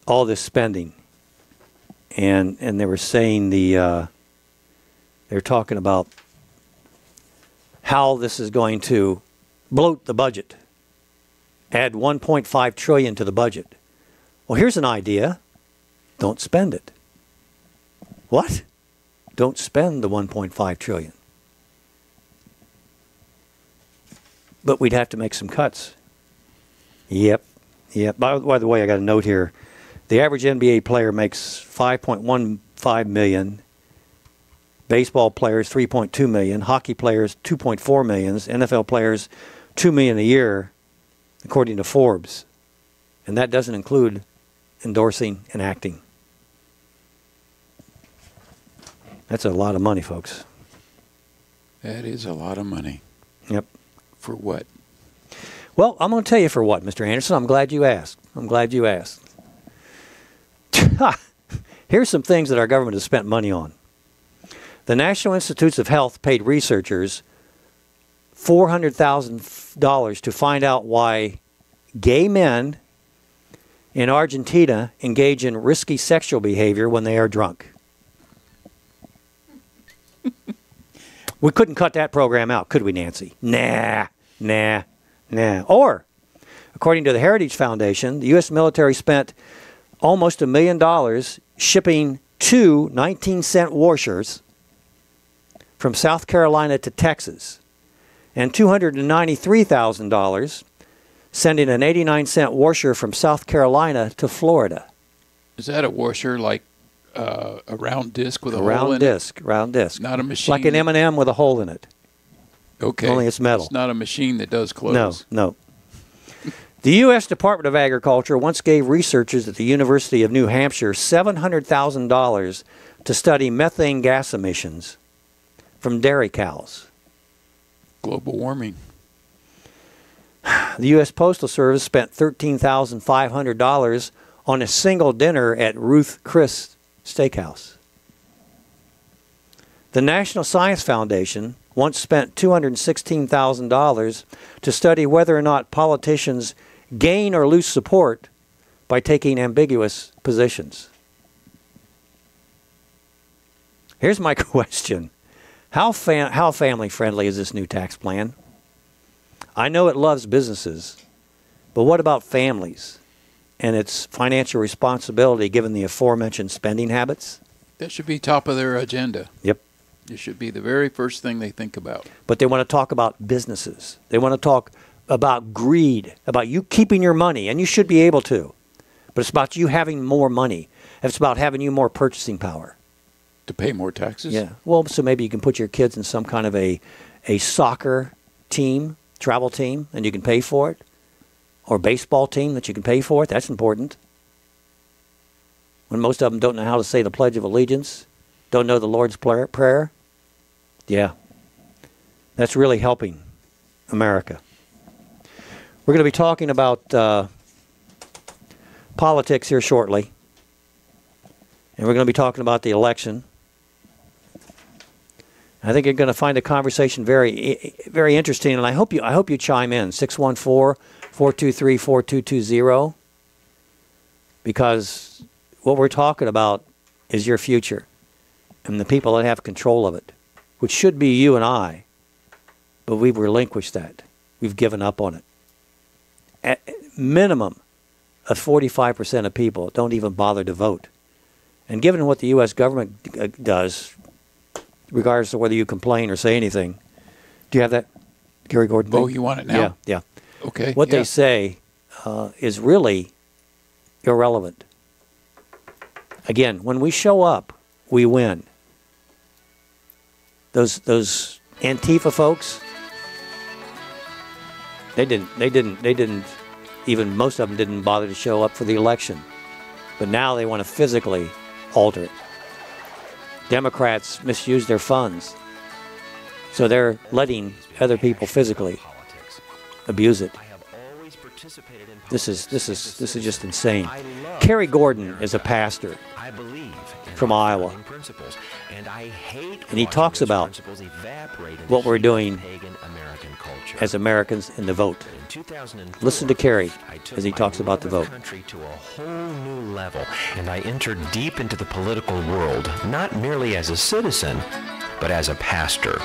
all this spending, and they were saying they're talking about how this is going to bloat the budget, add $1.5 trillion to the budget. Well, here's an idea. Don't spend it. What? Don't spend the $1.5 trillion. But we'd have to make some cuts. Yep. By the way, I got a note here. The average NBA player makes $5.15 million. Baseball players $3.2 million. Hockey players $2.4 million. NFL players $2 million a year, according to Forbes. And that doesn't include endorsing and acting. That's a lot of money, folks. That is a lot of money. Yep. For what? Well, I'm going to tell you for what, Mr. Anderson. I'm glad you asked. Here's some things that our government has spent money on. The National Institutes of Health paid researchers $400,000 to find out why gay men in Argentina engage in risky sexual behavior when they are drunk. We couldn't cut that program out, could we, Nancy? Nah. Or, according to the Heritage Foundation, the U.S. military spent almost $1 million shipping 2 19-cent washers from South Carolina to Texas, and $293,000 sending an 89-cent washer from South Carolina to Florida. Is that a washer like a round disc with a hole in it? Round disc. Not a machine? Like an M&M with a hole in it. Okay. Only it's metal. It's not a machine that does clothes. No. The U.S. Department of Agriculture once gave researchers at the University of New Hampshire $700,000 to study methane gas emissions from dairy cows. Global warming. The U.S. Postal Service spent $13,500 on a single dinner at Ruth Chris Steakhouse. The National Science Foundation once spent $216,000 to study whether or not politicians gain or lose support by taking ambiguous positions. Here's my question. How family friendly is this new tax plan? I know it loves businesses, but what about families and its financial responsibility given the aforementioned spending habits? That should be top of their agenda. Yep. It should be the very first thing they think about. But they want to talk about businesses. They want to talk about greed, about you keeping your money, and you should be able to. But it's about you having more money. It's about having you more purchasing power. To pay more taxes? Yeah. Well, so maybe you can put your kids in some kind of a soccer team, travel team, and you can pay for it. Or a baseball team that you can pay for it. That's important. When most of them don't know how to say the Pledge of Allegiance, don't know the Lord's Prayer. Yeah. That's really helping America. We're going to be talking about politics here shortly. And we're going to be talking about the election. I think you're going to find the conversation very, very interesting, and I hope you chime in 614-423-4220, because what we're talking about is your future and the people that have control of it, which should be you and I, but we've relinquished that. We've given up on it. At minimum of 45% of people don't even bother to vote. And given what the U.S. government does, regardless of whether you complain or say anything, do you have that, Gary Gordon? Oh, you want it now? Yeah. Okay. What they say is really irrelevant. Again, when we show up, we win. Those Antifa folks, they didn't even, most of them didn't bother to show up for the election. But now they want to physically alter it. Democrats misuse their funds, so they're letting other people physically abuse it. This is just insane. Kerry Gordon is a pastor from Iowa, and he talks about what we're doing as Americans in the vote. Listen to Kerry as he talks about the vote. To a whole new level, and I entered deep into the political world, not merely as a citizen, but as a pastor.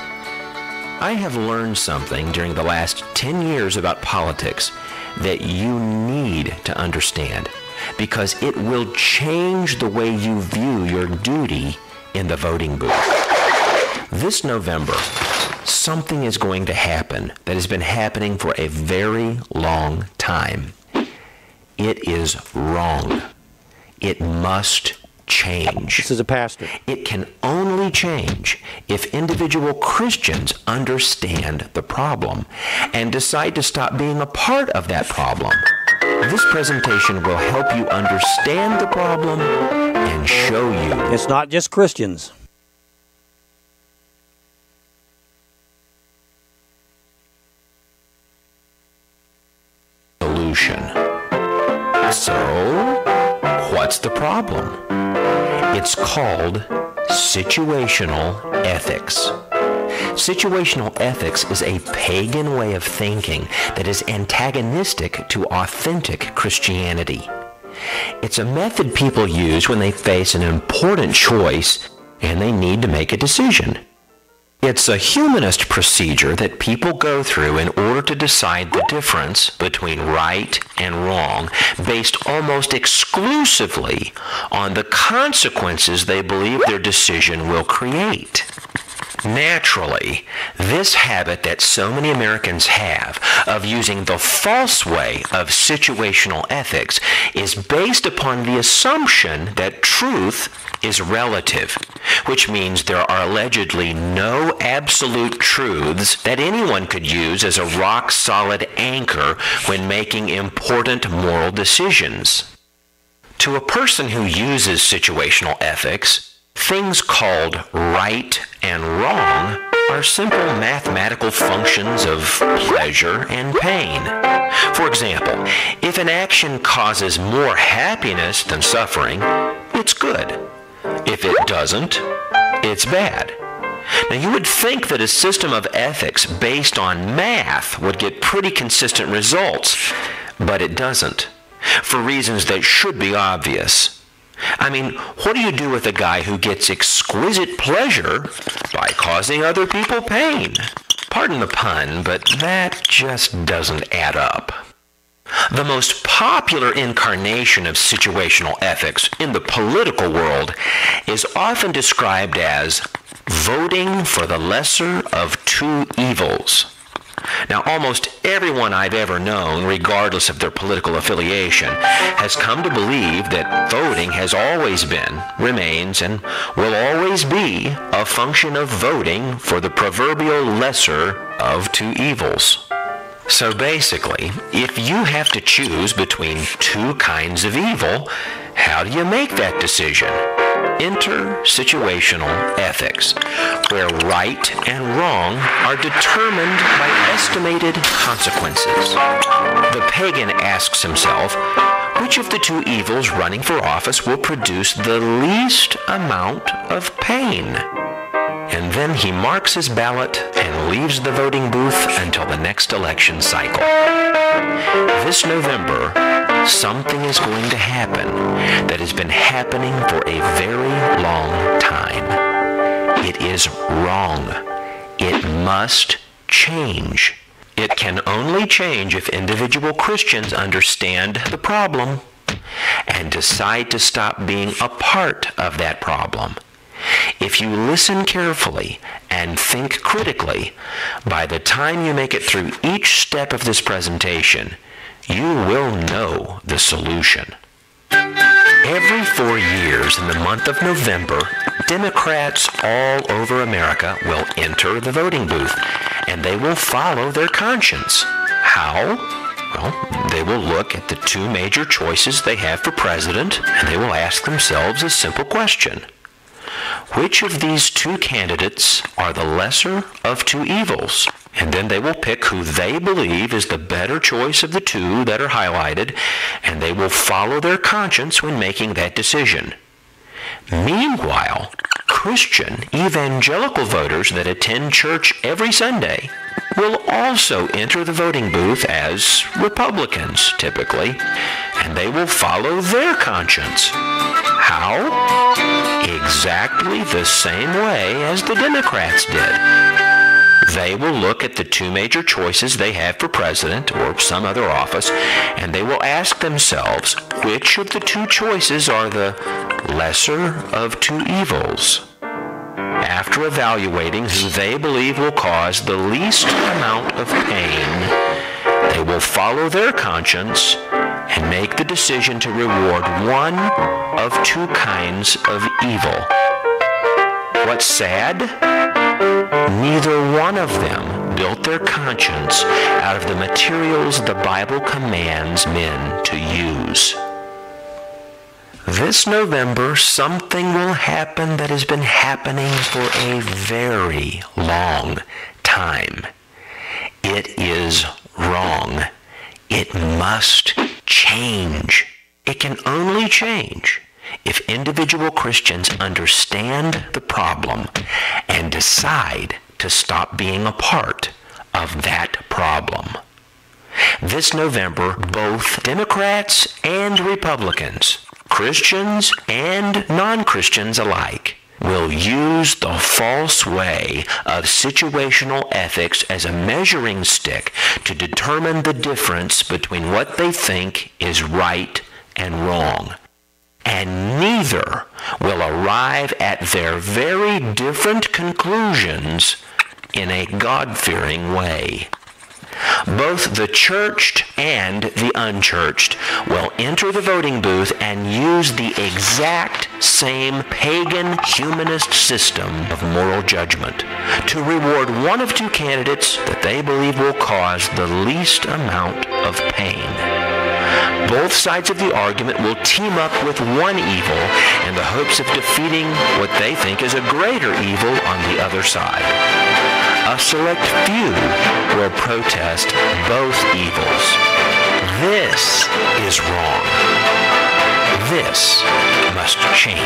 I have learned something during the last 10 years about politics that you need to understand, because it will change the way you view your duty in the voting booth. This November, something is going to happen that has been happening for a very long time. It is wrong. It must change. This is a pastor. It can only change if individual Christians understand the problem and decide to stop being a part of that problem. This presentation will help you understand the problem and show you. It's not just Christians. Solution. So, what's the problem? It's called situational ethics. Situational ethics is a pagan way of thinking that is antagonistic to authentic Christianity. It's a method people use when they face an important choice and they need to make a decision. It's a humanist procedure that people go through in order to decide the difference between right and wrong, based almost exclusively on the consequences they believe their decision will create. Naturally, this habit that so many Americans have of using the false way of situational ethics is based upon the assumption that truth is relative, which means there are allegedly no absolute truths that anyone could use as a rock-solid anchor when making important moral decisions. To a person who uses situational ethics, things called right and wrong are simple mathematical functions of pleasure and pain. For example, if an action causes more happiness than suffering, it's good. If it doesn't, it's bad. Now, you would think that a system of ethics based on math would get pretty consistent results, but it doesn't, for reasons that should be obvious. I mean, what do you do with a guy who gets exquisite pleasure by causing other people pain? Pardon the pun, but that just doesn't add up. The most popular incarnation of situational ethics in the political world is often described as voting for the lesser of two evils. Now, almost everyone I've ever known, regardless of their political affiliation, has come to believe that voting has always been, remains, and will always be a function of voting for the proverbial lesser of two evils. So basically, if you have to choose between two kinds of evil, how do you make that decision? Enter situational ethics, where right and wrong are determined by estimated consequences. The pagan asks himself, which of the two evils running for office will produce the least amount of pain? And then he marks his ballot and leaves the voting booth until the next election cycle. This November, something is going to happen that has been happening for a very long time. It is wrong. It must change. It can only change if individual Christians understand the problem and decide to stop being a part of that problem. If you listen carefully and think critically, by the time you make it through each step of this presentation, you will know the solution. Every 4 years in the month of November, Democrats all over America will enter the voting booth, and they will follow their conscience. How? Well, they will look at the two major choices they have for president, and they will ask themselves a simple question. Which of these two candidates are the lesser of two evils? And then they will pick who they believe is the better choice of the two that are highlighted, and they will follow their conscience when making that decision. Meanwhile, Christian evangelical voters that attend church every Sunday will also enter the voting booth as Republicans, typically, and they will follow their conscience. How? Exactly the same way as the Democrats did. They will look at the two major choices they have for president or some other office, and they will ask themselves which of the two choices are the lesser of two evils. After evaluating who they believe will cause the least amount of pain, they will follow their conscience and make the decision to reward one of two kinds of evil. What's sad? Neither one of them built their conscience out of the materials the Bible commands men to use. This November, something will happen that has been happening for a very long time. It is wrong. It must change. It can only change if individual Christians understand the problem and decide to stop being a part of that problem. This November, both Democrats and Republicans, Christians and non-Christians alike, will use the false way of situational ethics as a measuring stick to determine the difference between what they think is right and wrong. and neither will arrive at their very different conclusions in a God-fearing way. Both the churched and the unchurched will enter the voting booth and use the exact same pagan humanist system of moral judgment to reward one of two candidates that they believe will cause the least amount of pain. Both sides of the argument will team up with one evil in the hopes of defeating what they think is a greater evil on the other side. A select few will protest both evils. This is wrong. This must change.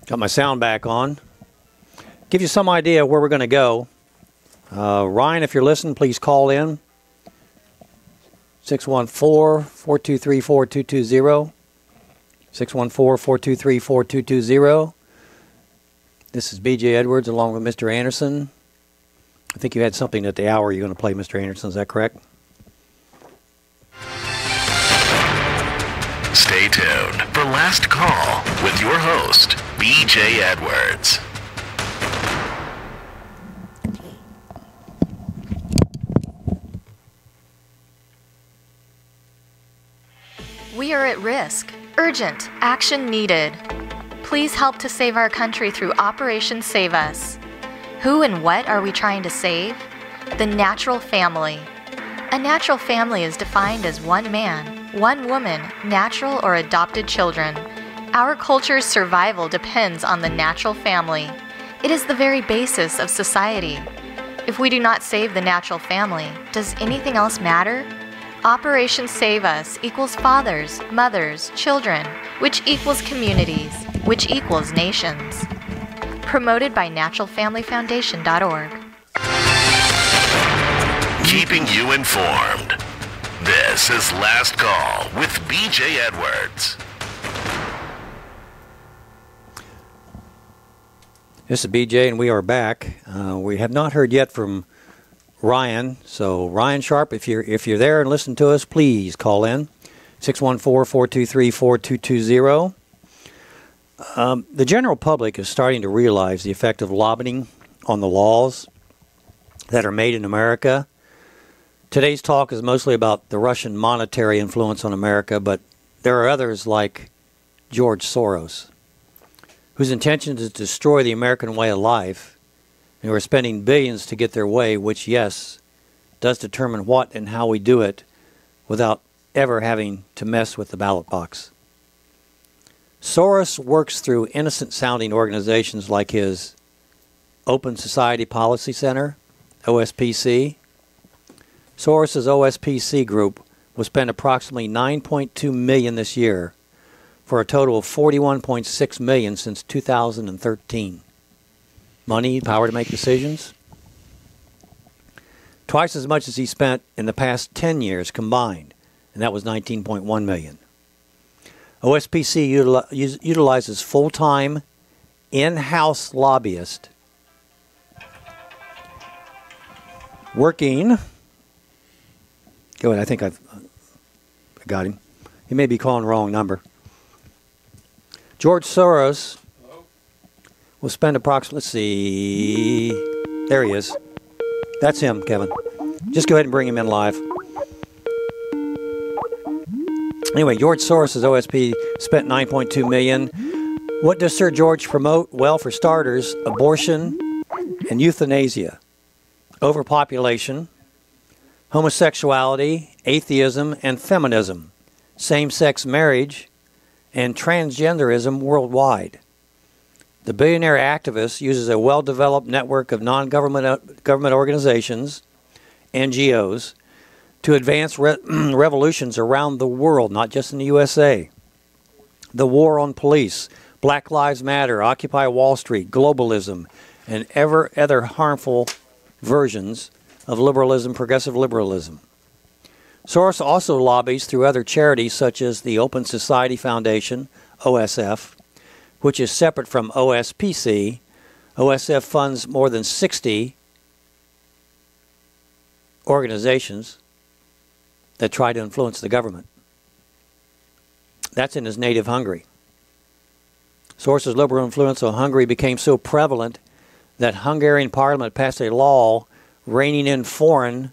Got my sound back on. Give you some idea where we're going to go. Ryan, if you're listening, please call in. 614-423-4220. 614-423-4220. This is B.J. Edwards along with Mr. Anderson. I think you had something at the hour you're going to play, Mr. Anderson. Is that correct? Stay tuned for Last Call with your host, B.J. Edwards. We are at risk. Urgent action needed. Please help to save our country through Operation Save Us. Who and what are we trying to save? The natural family. A natural family is defined as one man, one woman, natural or adopted children. Our culture's survival depends on the natural family. It is the very basis of society. If we do not save the natural family, does anything else matter? Operation Save Us equals fathers, mothers, children, which equals communities, which equals nations. Promoted by naturalfamilyfoundation.org. Keeping you informed. This is Last Call with B.J. Edwards. This is BJ, and we are back. We have not heard yet from Ryan. So Ryan Sharp, if you're there and listen to us, please call in 614-423-4220. The general public is starting to realize the effect of lobbying on the laws that are made in America. Today's talk is mostly about the Russian monetary influence on America, but there are others like George Soros, whose intention is to destroy the American way of life, and who are spending billions to get their way, which, yes, does determine what and how we do it without ever having to mess with the ballot box. Soros works through innocent-sounding organizations like his Open Society Policy Center, OSPC. Soros's OSPC group will spend approximately $9.2 million this year, for a total of $41.6 million since 2013. Money, power to make decisions. Twice as much as he spent in the past 10 years combined, and that was $19.1 million. OSPC utilizes full-time, in-house lobbyists working. Go ahead, I think I got him. He may be calling the wrong number. George Soros will spend approximately, let's see, there he is. That's him, Kevin. Just go ahead and bring him in live. Anyway, George Soros' OSP spent $9.2 million. What does Sir George promote? Well, for starters, abortion and euthanasia, overpopulation, homosexuality, atheism, and feminism, same-sex marriage, and transgenderism worldwide. The billionaire activist uses a well-developed network of non-government organizations, NGOs, to advance revolutions around the world, not just in the USA. The war on police, Black Lives Matter, Occupy Wall Street, globalism, and ever other harmful versions of liberalism, progressive liberalism. Soros also lobbies through other charities such as the Open Society Foundation, OSF, which is separate from OSPC. OSF funds more than 60 organizations that try to influence the government. That's in his native Hungary. Soros's liberal influence on Hungary became so prevalent that Hungarian parliament passed a law reining in foreign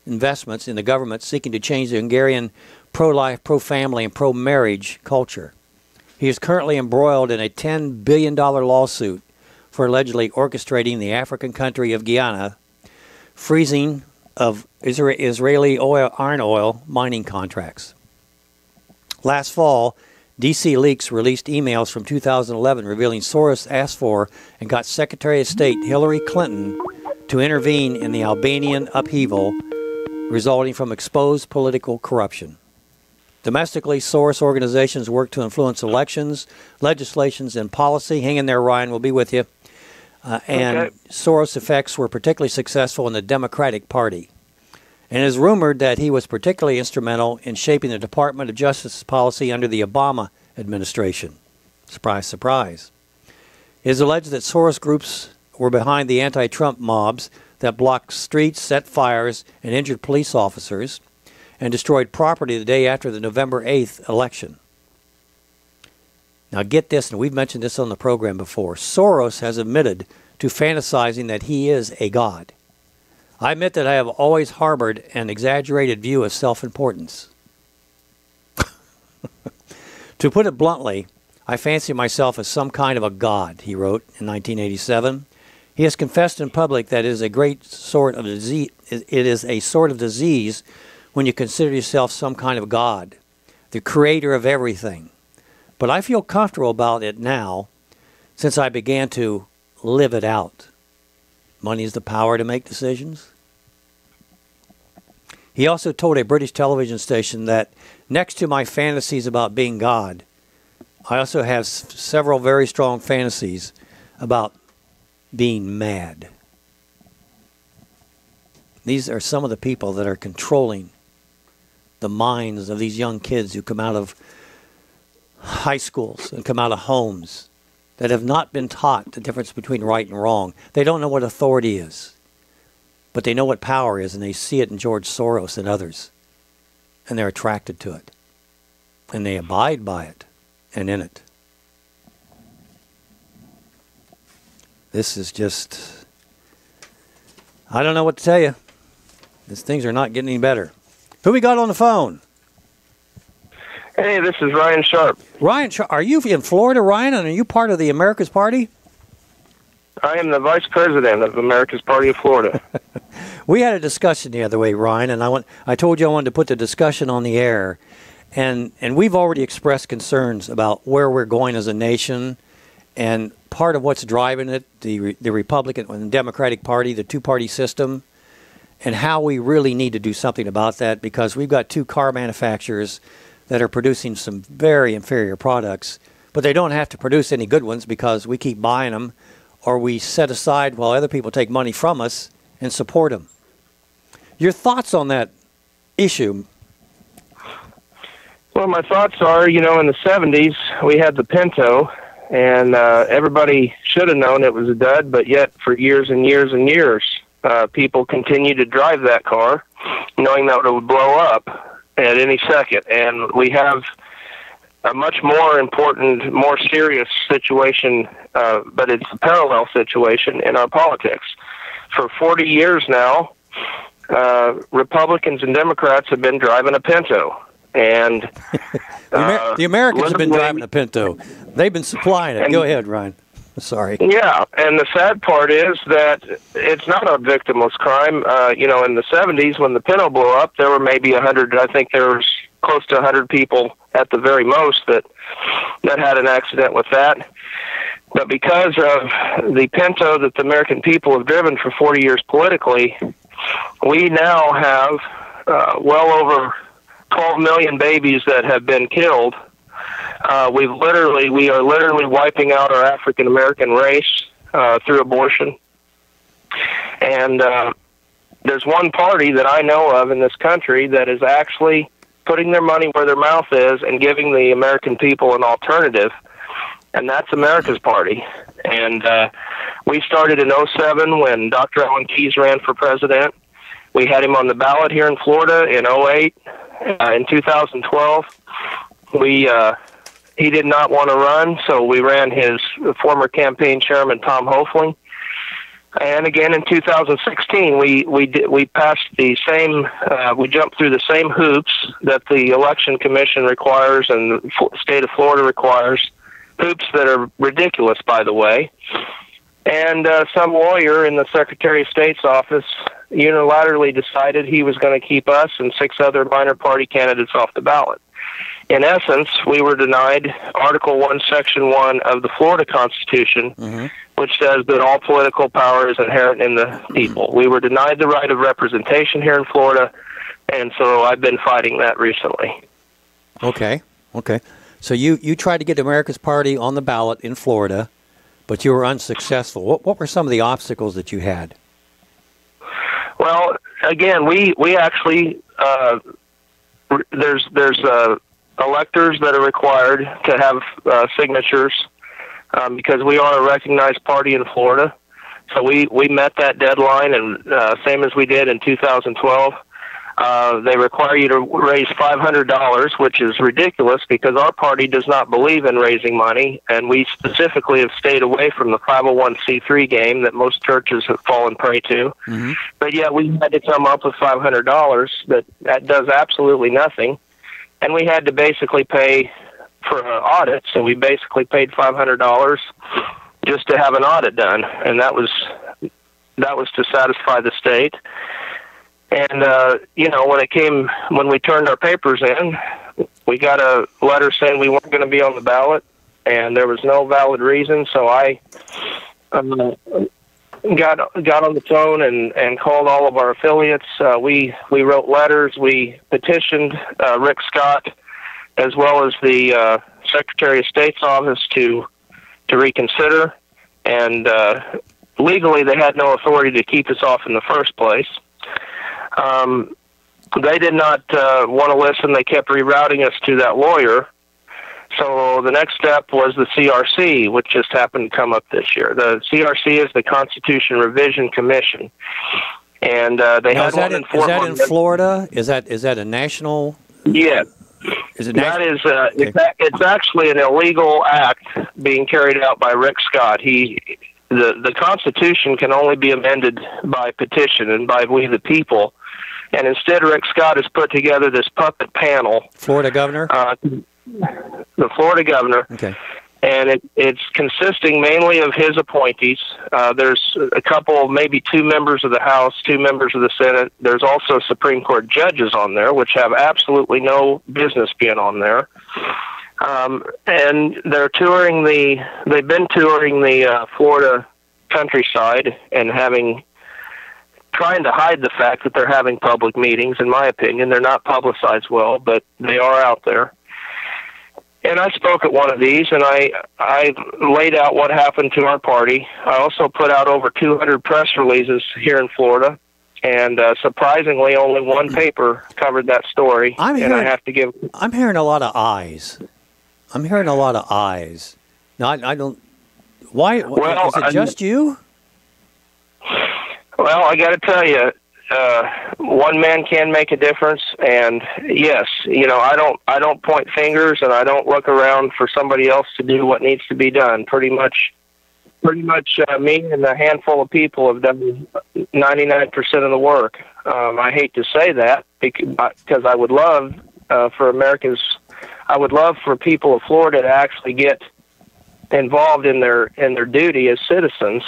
investments in the government seeking to change the Hungarian pro-life, pro-family, and pro-marriage culture. He is currently embroiled in a $10 billion lawsuit for allegedly orchestrating the African country of Guyana freezing of Israeli iron oil mining contracts. Last fall, DC Leaks released emails from 2011 revealing Soros asked for and got Secretary of State Hillary Clinton to intervene in the Albanian upheaval resulting from exposed political corruption. Domestically, Soros organizations work to influence elections, legislations, and policy. Hang in there, Ryan. We'll be with you. And Soros' effects were particularly successful in the Democratic Party. And it is rumored that he was particularly instrumental in shaping the Department of Justice policy under the Obama administration. Surprise, surprise. It is alleged that Soros groups were behind the anti-Trump mobs that blocked streets, set fires, and injured police officers, and destroyed property the day after the November 8th election. Now get this, and we've mentioned this on the program before. Soros has admitted to fantasizing that he is a god. I admit that I have always harbored an exaggerated view of self-importance. To put it bluntly, I fancy myself as some kind of a god, he wrote in 1987. He has confessed in public that it is a great sort of disease. It is a sort of disease when you consider yourself some kind of god, the creator of everything. But I feel comfortable about it now since I began to live it out. Money is the power to make decisions. He also told a British television station that next to my fantasies about being God, I also have several very strong fantasies about being mad. These are some of the people that are controlling the minds of these young kids who come out of high schools and come out of homes that have not been taught the difference between right and wrong. They don't know what authority is, but they know what power is, and they see it in George Soros and others, and they're attracted to it, and they abide by it and in it. This is just, I don't know what to tell you. These things are not getting any better. Who we got on the phone? Hey, this is Ryan Sharp. Ryan, are you in Florida, Ryan, and are you part of the America's Party? I am the Vice President of America's Party of Florida. We had a discussion the other way, Ryan, and I told you I wanted to put the discussion on the air, and we've already expressed concerns about where we're going as a nation, and part of what's driving it, the Republican and Democratic Party, the two-party system, and how we really need to do something about that, because we've got two car manufacturers that are producing some very inferior products, but they don't have to produce any good ones because we keep buying them, or we set aside while other people take money from us and support them. Your thoughts on that issue? Well, my thoughts are, in the 70s, we had the Pinto, and everybody should have known it was a dud, but yet for years and years and years, people continued to drive that car, knowing that it would blow up at any second. And we have a much more important, more serious situation, but it's a parallel situation in our politics. For 40 years now, Republicans and Democrats have been driving a Pinto. And the Americans have been driving a Pinto. They've been supplying it. Go ahead, Ryan. Sorry. Yeah, and the sad part is that it's not a victimless crime. In the 70s, when the Pinto blew up, there were maybe 100, I think there was close to 100 people at the very most that had an accident with that. But because of the Pinto that the American people have driven for 40 years politically, we now have well over 12 million babies that have been killed. We are literally wiping out our African American race through abortion. And there's one party that I know of in this country that is actually putting their money where their mouth is and giving the American people an alternative, and that's America's Party. And we started in 2007 when Dr. Alan Keyes ran for president. We had him on the ballot here in Florida in 2008. In 2012, he did not want to run, so we ran his former campaign chairman, Tom Hoefling. And again in 2016, we passed the same. We jumped through the same hoops that the Election Commission requires and the state of Florida requires. Hoops that are ridiculous, by the way. And some lawyer in the Secretary of State's office unilaterally decided he was going to keep us and 6 other minor party candidates off the ballot. In essence, we were denied Article 1, Section 1 of the Florida Constitution, which says that all political power is inherent in the people. We were denied the right of representation here in Florida, and so I've been fighting that recently. Okay. So you tried to get America's Party on the ballot in Florida, but you were unsuccessful. What were some of the obstacles that you had? Well, again, we actually there's electors that are required to have signatures because we are a recognized party in Florida. So we met that deadline, and same as we did in 2012. They require you to raise $500, which is ridiculous because our party does not believe in raising money, and we specifically have stayed away from the 501c3 game that most churches have fallen prey to. But yet we had to come up with $500 that does absolutely nothing, and we had to basically pay for an audit, so we basically paid $500 just to have an audit done, and that was to satisfy the state. And, when we turned our papers in, we got a letter saying we weren't going to be on the ballot, and there was no valid reason. So I got on the phone and called all of our affiliates. We wrote letters. We petitioned Rick Scott as well as the Secretary of State's office to reconsider. And legally, they had no authority to keep us off in the first place. They did not want to listen. They kept rerouting us to that lawyer. So the next step was the CRC, which just happened to come up this year. The CRC is the Constitution Revision Commission, and they now, had one in Fort Is that in Florida? Is that a national? Yeah. Is it that is it's actually an illegal act being carried out by Rick Scott. The Constitution can only be amended by petition and by we the people. And instead, Rick Scott has put together this puppet panel. Florida governor? The Florida governor. Okay. And it's consisting mainly of his appointees. There's a couple, maybe 2 members of the House, 2 members of the Senate. There's also Supreme Court judges on there, which have absolutely no business being on there. And they've been touring the Florida countryside and trying to hide the fact that they're having public meetings. In my opinion, they're not publicized well, but they are out there. And I spoke at one of these, and I laid out what happened to our party. I also put out over 200 press releases here in Florida, and surprisingly, only one paper covered that story. I'm hearing a lot of eyes. I'm hearing a lot of eyes. No, I don't. Why? Well, is it just you? Well, I got to tell you, one man can make a difference, and yes, I don't point fingers, and I don't look around for somebody else to do what needs to be done. Pretty much, me and a handful of people have done 99% of the work. I hate to say that because I would love I would love for people of Florida to actually get involved in their duty as citizens,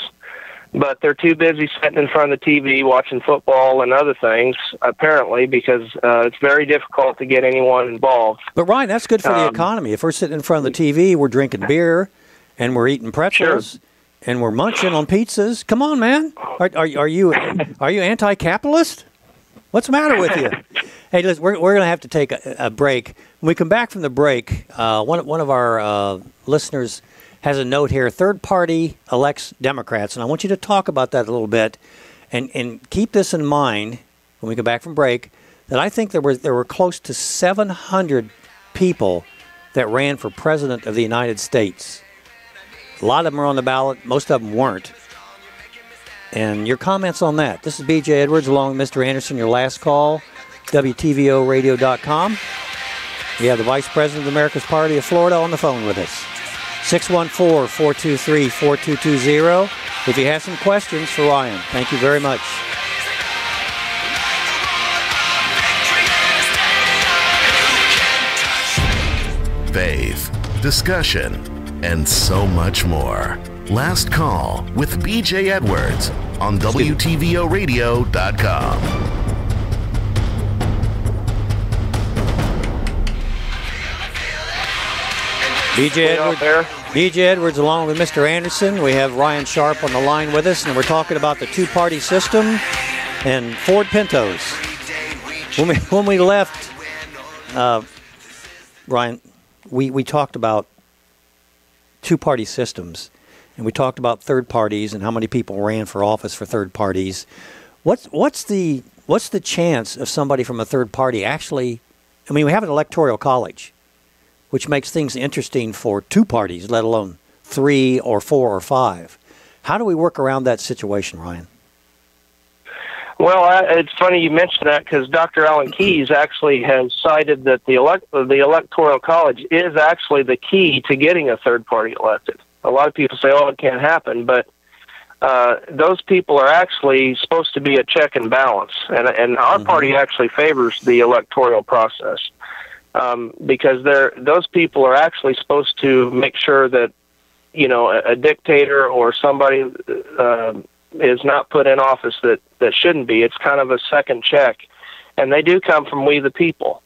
but they're too busy sitting in front of the TV watching football and other things, apparently, because it's very difficult to get anyone involved. But, Ryan, that's good for the economy. If we're sitting in front of the TV, we're drinking beer, and we're eating pretzels, sure, and we're munching on pizzas. Come on, man. Are you anti-capitalist? What's the matter with you? Hey, listen, we're going to have to take a break. When we come back from the break, one of our listeners has a note here. Third party elects Democrats, and I want you to talk about that a little bit, and keep this in mind when we come back from break. That I think there were close to 700 people that ran for president of the United States. A lot of them are on the ballot. Most of them weren't. And your comments on that. This is B.J. Edwards along with Mr. Anderson, your last call, WTVOradio.com. We have the Vice President of America's Party of Florida on the phone with us. 614-423-4220. If you have some questions for Ryan, thank you very much. Faith, discussion, and so much more. Last Call with B.J. Edwards on WTVOradio.com. B.J. Edwards along with Mr. Anderson. We have Ryan Sharp on the line with us, and we're talking about the two-party system and Ford Pintos. When we left, Ryan, we talked about two-party systems, and we talked about third parties and how many people ran for office for third parties. What's the chance of somebody from a third party actually? I mean, we have an electoral college, which makes things interesting for two parties, let alone 3 or 4 or 5. How do we work around that situation, Ryan? Well, it's funny you mentioned that because Dr. Alan Keyes actually has cited that the Electoral College is actually the key to getting a third party elected. A lot of people say, oh, it can't happen, but those people are actually supposed to be a check and balance, and our party actually favors the electoral process. Because those people are actually supposed to make sure that, you know, a dictator or somebody is not put in office that shouldn't be. It's kind of a second check, and they do come from we the people.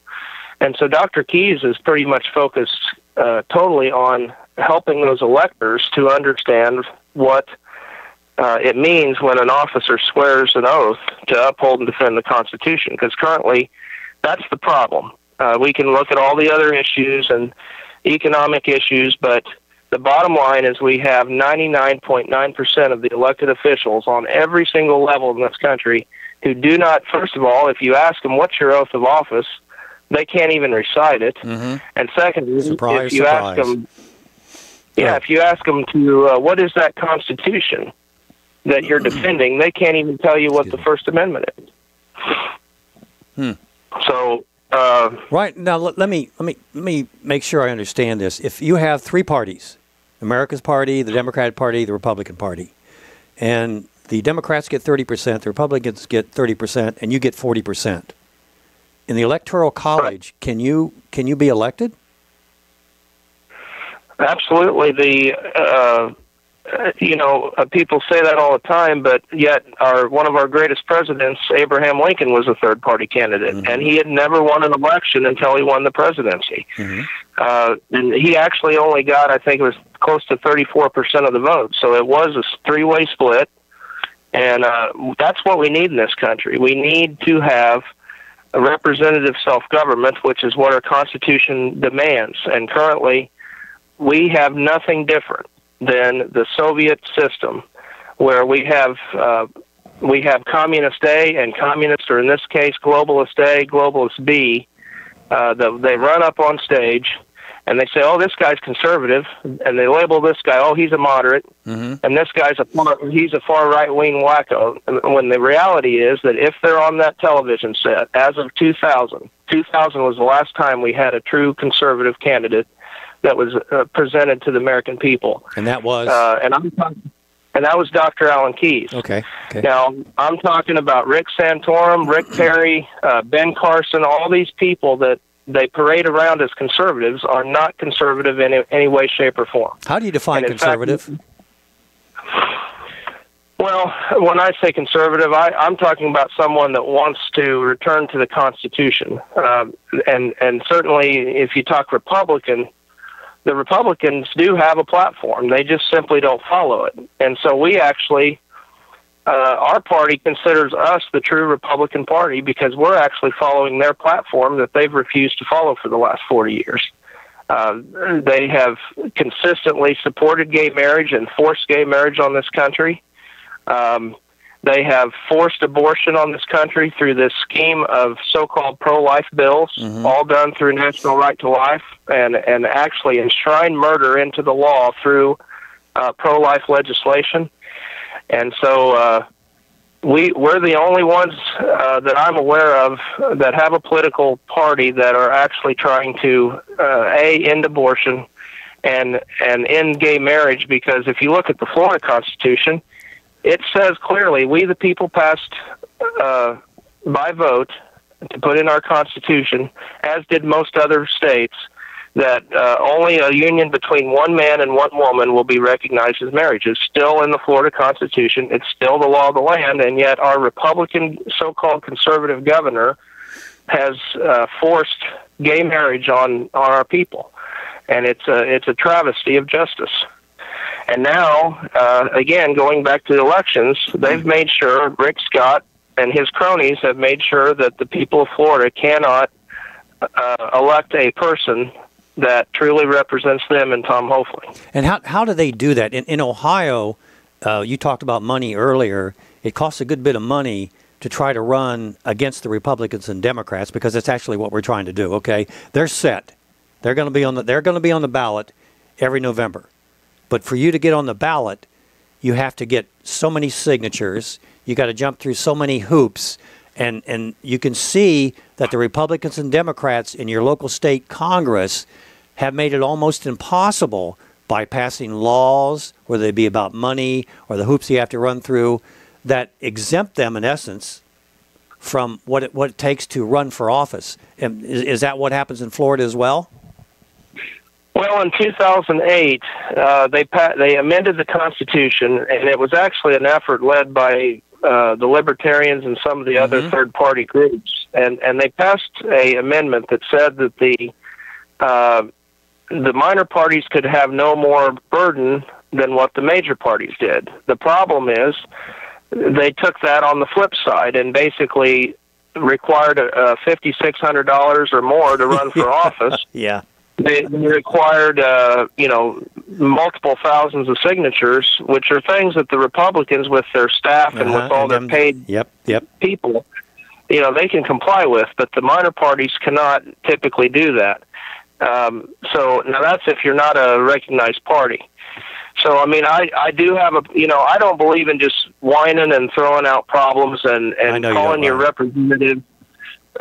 And so Dr. Keyes is pretty much focused totally on helping those electors to understand what it means when an officer swears an oath to uphold and defend the Constitution, because currently that's the problem. We can look at all the other issues and economic issues, but the bottom line is we have 99.9% of the elected officials on every single level in this country who do not, first of all, if you ask them, what's your oath of office, they can't even recite it. And secondly, if you ask them, if you ask them to, what is that Constitution that you're defending, they can't even tell you what the First Amendment is. So, right now, let me make sure I understand this. If you have 3 parties, America's Party, the Democratic Party, the Republican Party, and the Democrats get 30%, the Republicans get 30%, and you get 40%. In the Electoral College, can you be elected? Absolutely. People say that all the time, but yet one of our greatest presidents, Abraham Lincoln, was a third-party candidate, and he had never won an election until he won the presidency. And he actually only got, I think it was close to 34% of the vote, so it was a 3-way split, and that's what we need in this country. We need to have a representative self-government, which is what our Constitution demands, and currently we have nothing different than the Soviet system, where we have Communist A and Communist, or in this case, Globalist A, Globalist B. They run up on stage and they say, "Oh, this guy's conservative," and they label this guy, "Oh, he's a moderate," and this guy's he's a far right wing wacko. And when the reality is that if they're on that television set, as of 2000 was the last time we had a true conservative candidate that was presented to the American people. And that was? And that was Dr. Alan Keyes. Okay. Now, I'm talking about Rick Santorum, Rick Perry, Ben Carson, all these people that they parade around as conservatives are not conservative in any way, shape, or form. How do you define conservative? Well, when I say conservative, I'm talking about someone that wants to return to the Constitution. And certainly, if you talk Republican, the Republicans do have a platform. They just simply don't follow it. And so we actually our party considers us the true Republican Party because we're actually following their platform that they've refused to follow for the last 40 years. They have consistently supported gay marriage and forced gay marriage on this country. They have forced abortion on this country through this scheme of so-called pro-life bills, all done through National Right to Life, and actually enshrine murder into the law through pro-life legislation. And so we're the only ones that I'm aware of that have a political party that are actually trying to, end abortion and end gay marriage, because if you look at the Florida Constitution, it says clearly, we the people passed by vote to put in our Constitution, as did most other states, that only a union between one man and one woman will be recognized as marriage. It's still in the Florida Constitution. It's still the law of the land, and yet our Republican so-called conservative governor has forced gay marriage on our people. And it's a travesty of justice. And now, again, going back to the elections, they've made sure, Rick Scott and his cronies have made sure that the people of Florida cannot elect a person that truly represents them in Tom Hoefling. And how do they do that? In Ohio, you talked about money earlier. It costs a good bit of money to try to run against the Republicans and Democrats, because that's actually what we're trying to do. Okay, they're set. They're going to be on the ballot every November. But for you to get on the ballot, you have to get so many signatures. You got to jump through so many hoops. And you can see that the Republicans and Democrats in your local state Congress have made it almost impossible by passing laws, whether they be about money or the hoops you have to run through, that exempt them, in essence, from what it takes to run for office. And is that what happens in Florida as well? Well, in 2008, they amended the Constitution, and it was actually an effort led by the Libertarians and some of the other third-party groups, and they passed a amendment that said that the minor parties could have no more burden than what the major parties did. The problem is they took that on the flip side and basically required $5,600 or more to run for office. Yeah. They required, multiple thousands of signatures, which are things that the Republicans, with their staff and with all their paid people, they can comply with, but the minor parties cannot typically do that. So now that's if you're not a recognized party. So, I mean, I do have I don't believe in just whining and throwing out problems and calling your representative.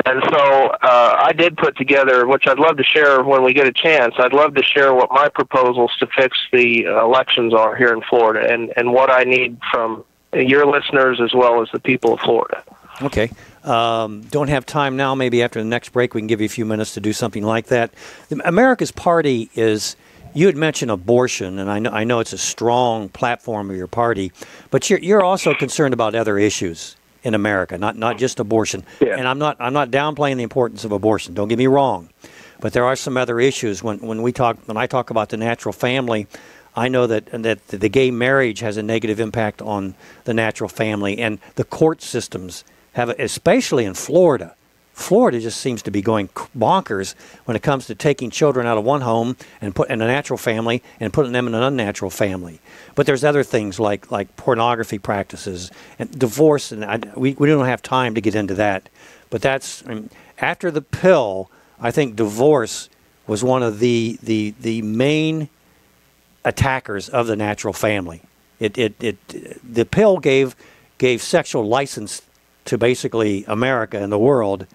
And so I did put together, which I'd love to share when we get a chance, I'd love to share what my proposals to fix the elections are here in Florida and what I need from your listeners as well as the people of Florida. Okay. Don't have time now. Maybe after the next break we can give you a few minutes to do something like that. America's Party is, you had mentioned abortion, and I know it's a strong platform of your party, but you're also concerned about other issues in America, not just abortion. Yeah. And I'm not downplaying the importance of abortion. Don't get me wrong, but there are some other issues. When I talk about the natural family, I know that the gay marriage has a negative impact on the natural family, and the court systems have, especially in Florida. Florida just seems to be going bonkers when it comes to taking children out of one home and put in a natural family and putting them in an unnatural family. But there's other things like pornography practices and divorce, and we don't have time to get into that. But after the pill, I think divorce was one of the main attackers of the natural family. The pill gave sexual license to basically America and the world.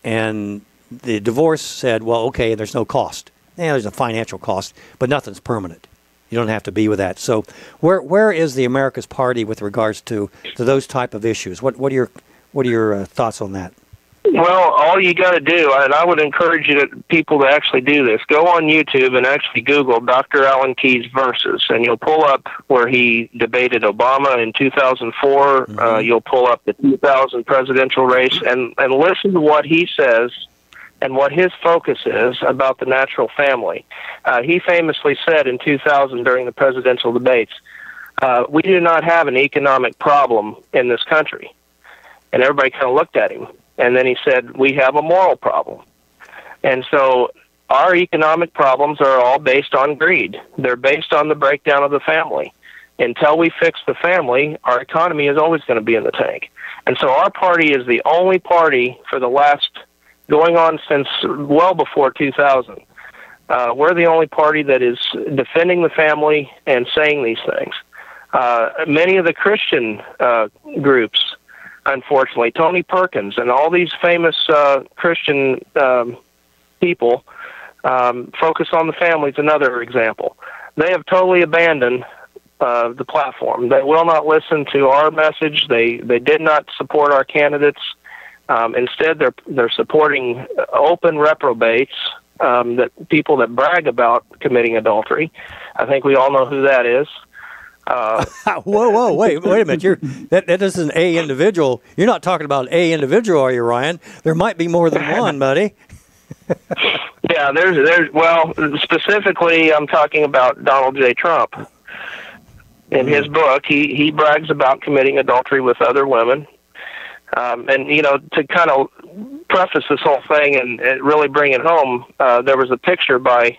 And the divorce said, well, okay, there's no cost. Yeah, there's a financial cost, but nothing's permanent. You don't have to be with that. So where is the America's Party with regards to those type of issues? What are your thoughts on that? Well, all you got to do, and I would encourage people to actually do this, go on YouTube and actually Google Dr. Alan Keyes Versus, and you'll pull up where he debated Obama in 2004. You'll pull up the 2000 presidential race and listen to what he says and what his focus is about the natural family. He famously said in 2000 during the presidential debates, we do not have an economic problem in this country. And everybody kind of looked at him. And then he said, we have a moral problem. And so our economic problems are all based on greed. They're based on the breakdown of the family. Until we fix the family, our economy is always going to be in the tank. And so our party is the only party for the last, going on since well before 2000. We're the only party that is defending the family and saying these things. Many of the Christian groups, unfortunately, Tony Perkins and all these famous Christian people, Focus on the Family is another example. They have totally abandoned the platform. They will not listen to our message. They did not support our candidates. Instead, they're supporting open reprobates, that people that brag about committing adultery. I think we all know who that is. Whoa, wait a minute. That isn't a individual. You're not talking about a individual, are you, Ryan? There might be more than one, buddy. Yeah, there's well, specifically, I'm talking about Donald J. Trump. In his book, he brags about committing adultery with other women. And, you know, to kind of preface this whole thing and really bring it home, there was a picture by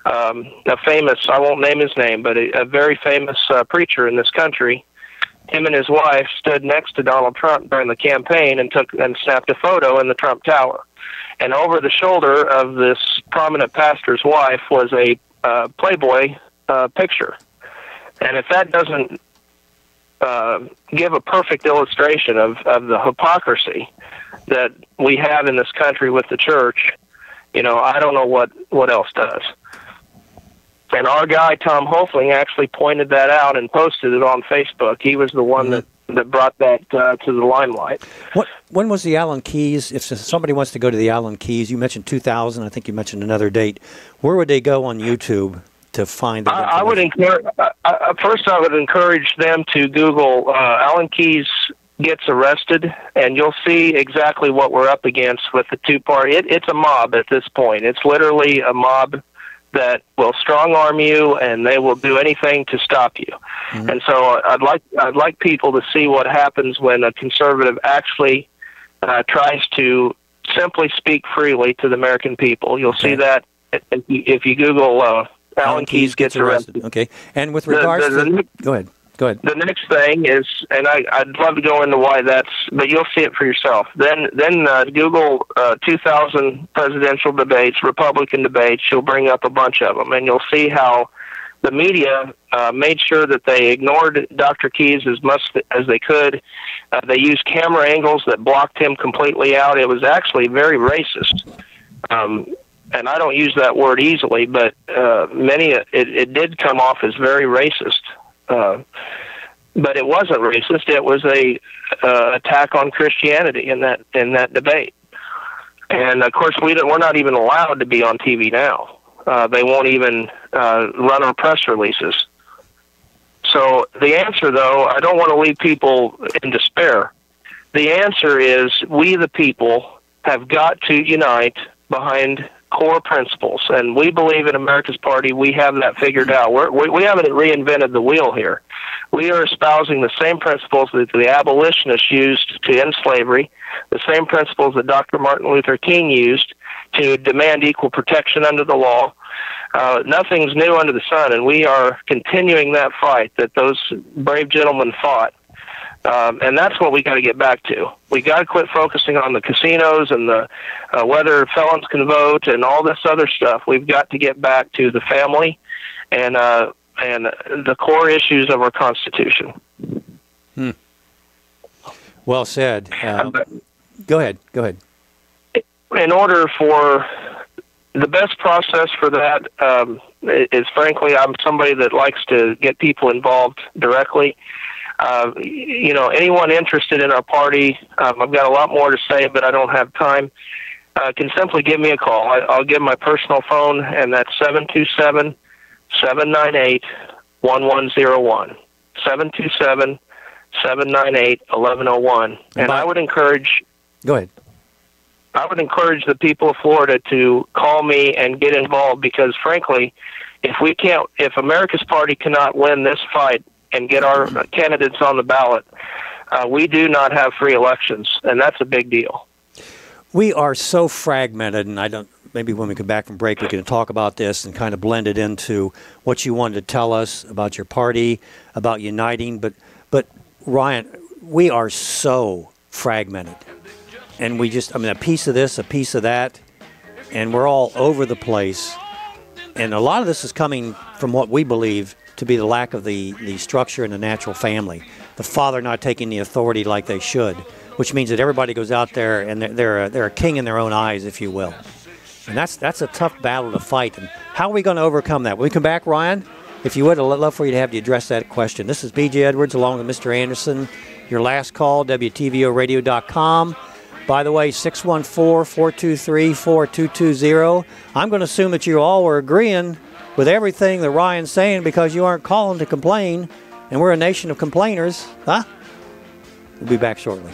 a famous, I won't name his name, but a very famous preacher in this country. Him and his wife stood next to Donald Trump during the campaign and snapped a photo in the Trump Tower. And over the shoulder of this prominent pastor's wife was a Playboy picture. And if that doesn't give a perfect illustration of the hypocrisy that we have in this country with the church, you know, I don't know what else does. And our guy, Tom Hoefling, actually pointed that out and posted it on Facebook. He was the one that brought that to the limelight. When was the Allen Keys? If somebody wants to go to the Allen Keys, you mentioned 2000. I think you mentioned another date. Where would they go on YouTube to find that? I would encourage. First, I would encourage them to Google Allen Keys gets arrested, and you'll see exactly what we're up against with the two-party. It's a mob at this point. It's literally a mob that will strong-arm you, and they will do anything to stop you. Mm-hmm. And so I'd like people to see what happens when a conservative actually tries to simply speak freely to the American people. You'll see that if you Google Allen Keys gets arrested. Okay. And with regards to... Go ahead. The next thing is, and I'd love to go into why that's, but you'll see it for yourself. Then Google 2000 presidential debates, Republican debates. You'll bring up a bunch of them, and you'll see how the media made sure that they ignored Dr. Keys as much as they could. They used camera angles that blocked him completely out. It was actually very racist. And I don't use that word easily, but it did come off as very racist. But it wasn't racist. It was a attack on Christianity in that debate. And of course, we're not even allowed to be on TV now. They won't even run our press releases. So the answer, though, I don't want to leave people in despair. The answer is we, the people, have got to unite behind core principles, and we believe in America's Party. We have that figured out. We haven't reinvented the wheel here. We are espousing the same principles that the abolitionists used to end slavery, the same principles that Dr. Martin Luther King used to demand equal protection under the law. Nothing's new under the sun, and we are continuing that fight that those brave gentlemen fought. And that's what we got to get back to. We got to quit focusing on the casinos and the whether felons can vote and all this other stuff. We've got to get back to the family and the core issues of our Constitution. Well said. Go ahead. In order for the best process for that is, frankly, I'm somebody that likes to get people involved directly. Anyone interested in our party, I've got a lot more to say, but I don't have time, can simply give me a call. I'll give my personal phone, and that's 727-798-1101. 727-798-1101. And I would encourage... Go ahead. I would encourage the people of Florida to call me and get involved because, frankly, if America's party cannot win this fight and get our candidates on the ballot, we do not have free elections, and that's a big deal. We are so fragmented, and maybe when we come back from break, we can talk about this and kind of blend it into what you wanted to tell us about your party, about uniting. But Ryan, we are so fragmented, and a piece of this, a piece of that, and we're all over the place. And a lot of this is coming from what we believe to be the lack of the structure in the natural family, the father not taking the authority like they should, which means that everybody goes out there and they're a king in their own eyes, if you will. And that's a tough battle to fight. And how are we going to overcome that? When we come back, Ryan, if you would, I'd love for you to have you address that question. This is B.J. Edwards along with Mr. Anderson. Your last call, WTVOradio.com. By the way, 614-423-4220. I'm going to assume that you all were agreeing with everything that Ryan's saying because you aren't calling to complain, and we're a nation of complainers. Huh? We'll be back shortly.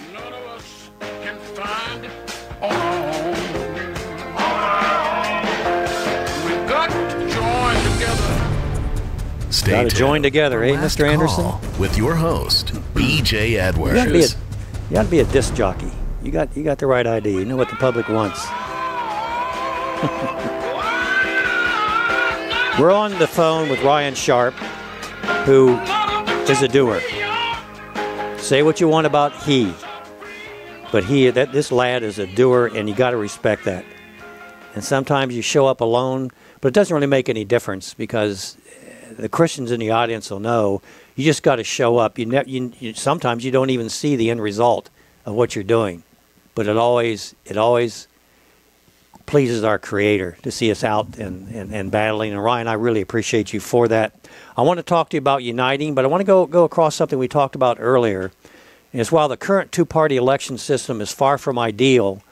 Stay join together, eh, Mr. Anderson? With your host, B.J. Edwards. You got to be a disc jockey. You got the right idea. You know what the public wants. We're on the phone with Ryan Sharp, who is a doer. Say what you want about he, but this lad is a doer, and you got to respect that. And sometimes you show up alone, but it doesn't really make any difference because the Christians in the audience will know you just got to show up. Sometimes you don't even see the end result of what you're doing, but it always pleases our Creator to see us out and battling. And Ryan, I really appreciate you for that. I want to talk to you about uniting, but I want to go across something we talked about earlier. And it's while the current two-party election system is far from ideal,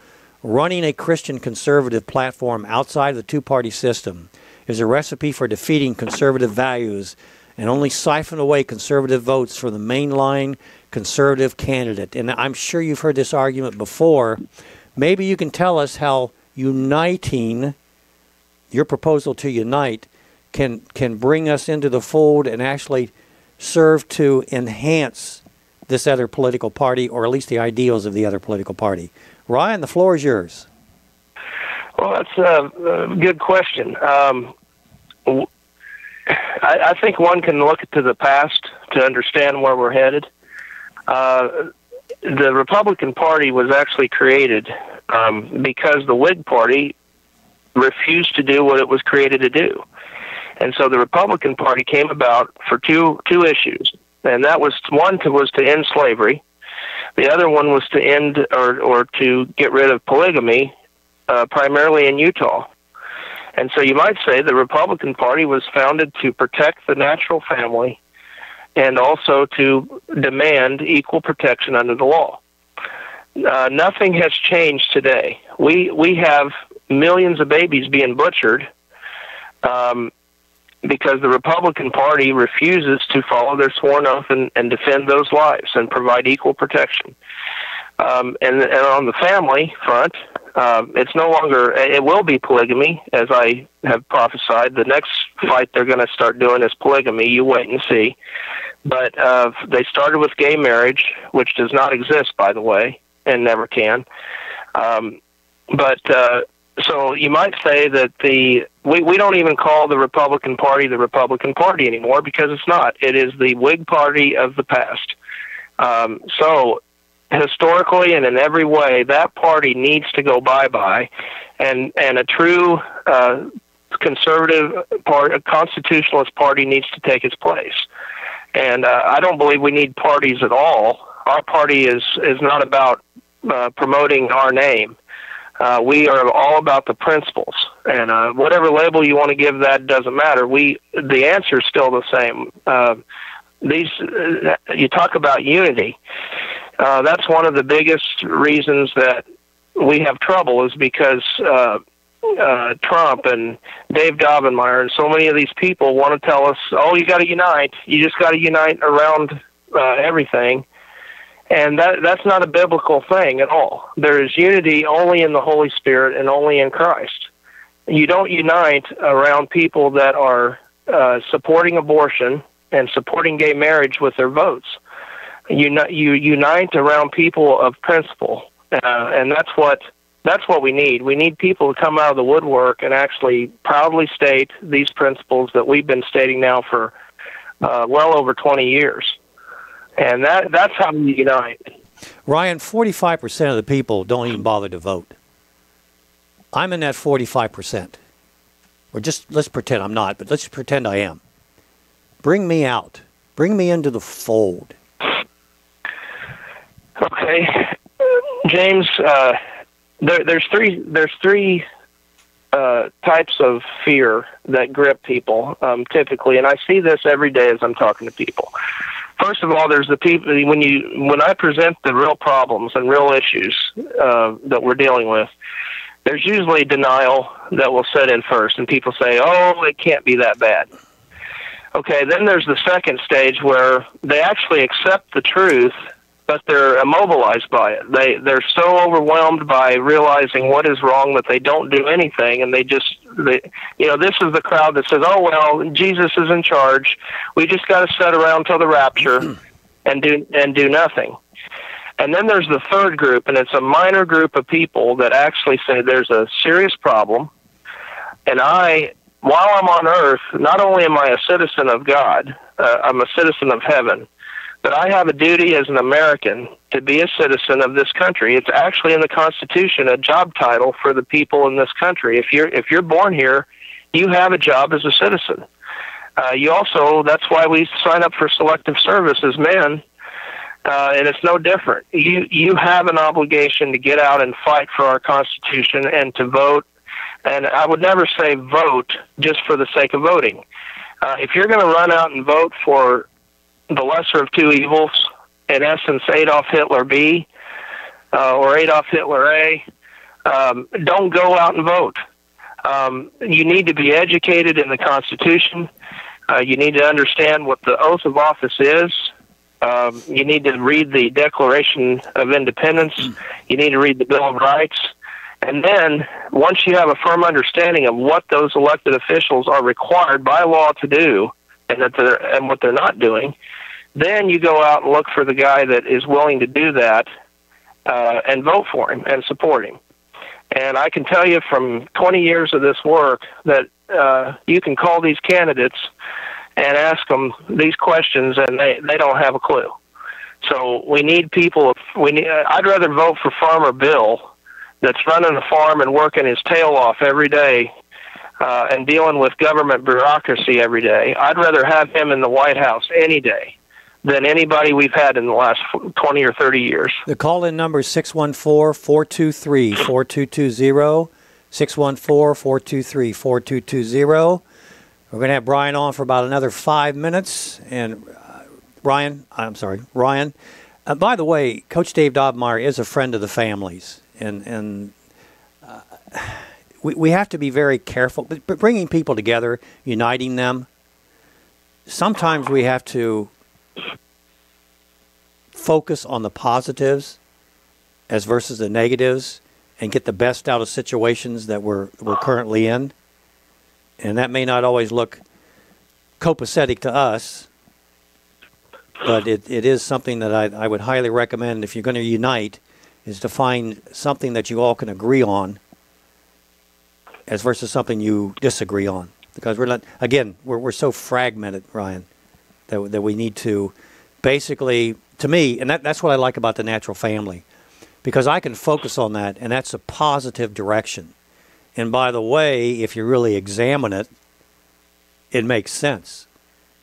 running a Christian conservative platform outside the two-party system is a recipe for defeating conservative values and only siphon away conservative votes for the mainline conservative candidate. And I'm sure you've heard this argument before. Maybe you can tell us how uniting, your proposal to unite, can bring us into the fold and actually serve to enhance this other political party, or at least the ideals of the other political party. Ryan, the floor is yours. Well, that's a good question. I think one can look to the past to understand where we're headed. The Republican Party was actually created because the Whig Party refused to do what it was created to do. And so the Republican Party came about for two issues. And that was, one was to end slavery. The other one was to end or to get rid of polygamy, primarily in Utah. And so you might say the Republican Party was founded to protect the natural family and also to demand equal protection under the law. Nothing has changed today. We have millions of babies being butchered because the Republican Party refuses to follow their sworn oath and defend those lives and provide equal protection. And on the family front, it's no longer, it will be polygamy, as I have prophesied. The next fight they're going to start doing is polygamy. You wait and see. But they started with gay marriage, which does not exist, by the way, and never can. So you might say that we don't even call the Republican Party anymore, because it's not. It is the Whig Party of the past. So historically and in every way, that party needs to go bye-bye, and a true conservative party, a constitutionalist party, needs to take its place. And I don't believe we need parties at all. Our party is not about promoting our name. We are all about the principles, and whatever label you want to give that doesn't matter. The answer is still the same. You talk about unity. That's one of the biggest reasons that we have trouble, is because Trump and Dave Daubenmire and so many of these people want to tell us, oh, you got to unite. You just got to unite around everything. And that's not a biblical thing at all. There is unity only in the Holy Spirit and only in Christ. You don't unite around people that are supporting abortion and supporting gay marriage with their votes. You unite around people of principle, and that's what we need. We need people to come out of the woodwork and actually proudly state these principles that we've been stating now for well over 20 years. And that's how we unite. Ryan, 45% of the people don't even bother to vote. I'm in that 45%. Or just, let's pretend I'm not, but let's pretend I am. Bring me out. Bring me into the fold. Okay. James, there's three types of fear that grip people typically, and I see this every day as I'm talking to people. First of all, there's the people when I present the real problems and real issues that we're dealing with. There's usually denial that will set in first, and people say, "Oh, it can't be that bad." Okay, then there's the second stage where they actually accept the truth, but they're immobilized by it. They're so overwhelmed by realizing what is wrong that they don't do anything, and this is the crowd that says, "Oh well, Jesus is in charge. We just got to sit around till the rapture and do nothing." And then there's the third group, and it's a minor group of people that actually say there's a serious problem, and while I'm on earth, not only am I a citizen of God, I'm a citizen of heaven, but I have a duty as an American to be a citizen of this country. It's actually in the Constitution a job title for the people in this country. If you're born here, you have a job as a citizen. That's why we sign up for selective service as men, and it's no different. You have an obligation to get out and fight for our Constitution and to vote. And I would never say vote just for the sake of voting. If you're going to run out and vote for the lesser of two evils, in essence, Adolf Hitler B or Adolf Hitler A, don't go out and vote. You need to be educated in the Constitution. You need to understand what the oath of office is. You need to read the Declaration of Independence. You need to read the Bill of Rights. And then, once you have a firm understanding of what those elected officials are required by law to do, and what they're not doing, then you go out and look for the guy that is willing to do that, and vote for him and support him. And I can tell you from 20 years of this work that you can call these candidates and ask them these questions, and they don't have a clue. So we need people. I'd rather vote for Farmer Bill, that's running a farm and working his tail off every day and dealing with government bureaucracy every day. I'd rather have him in the White House any day than anybody we've had in the last 20 or 30 years. The call-in number is 614-423-4220, 614-423-4220. We're going to have Brian on for about another 5 minutes. And Ryan, by the way, Coach Dave Dobmeyer is a friend of the families. And we have to be very careful. But bringing people together, uniting them, sometimes we have to focus on the positives as versus the negatives and get the best out of situations that we're currently in. And that may not always look copacetic to us, but it is something that I would highly recommend if you're going to unite, is to find something that you all can agree on as versus something you disagree on. Because we're so fragmented, Ryan, that we need to basically, to me, and that's what I like about the natural family, because I can focus on that, and that's a positive direction. And by the way, if you really examine it, it makes sense.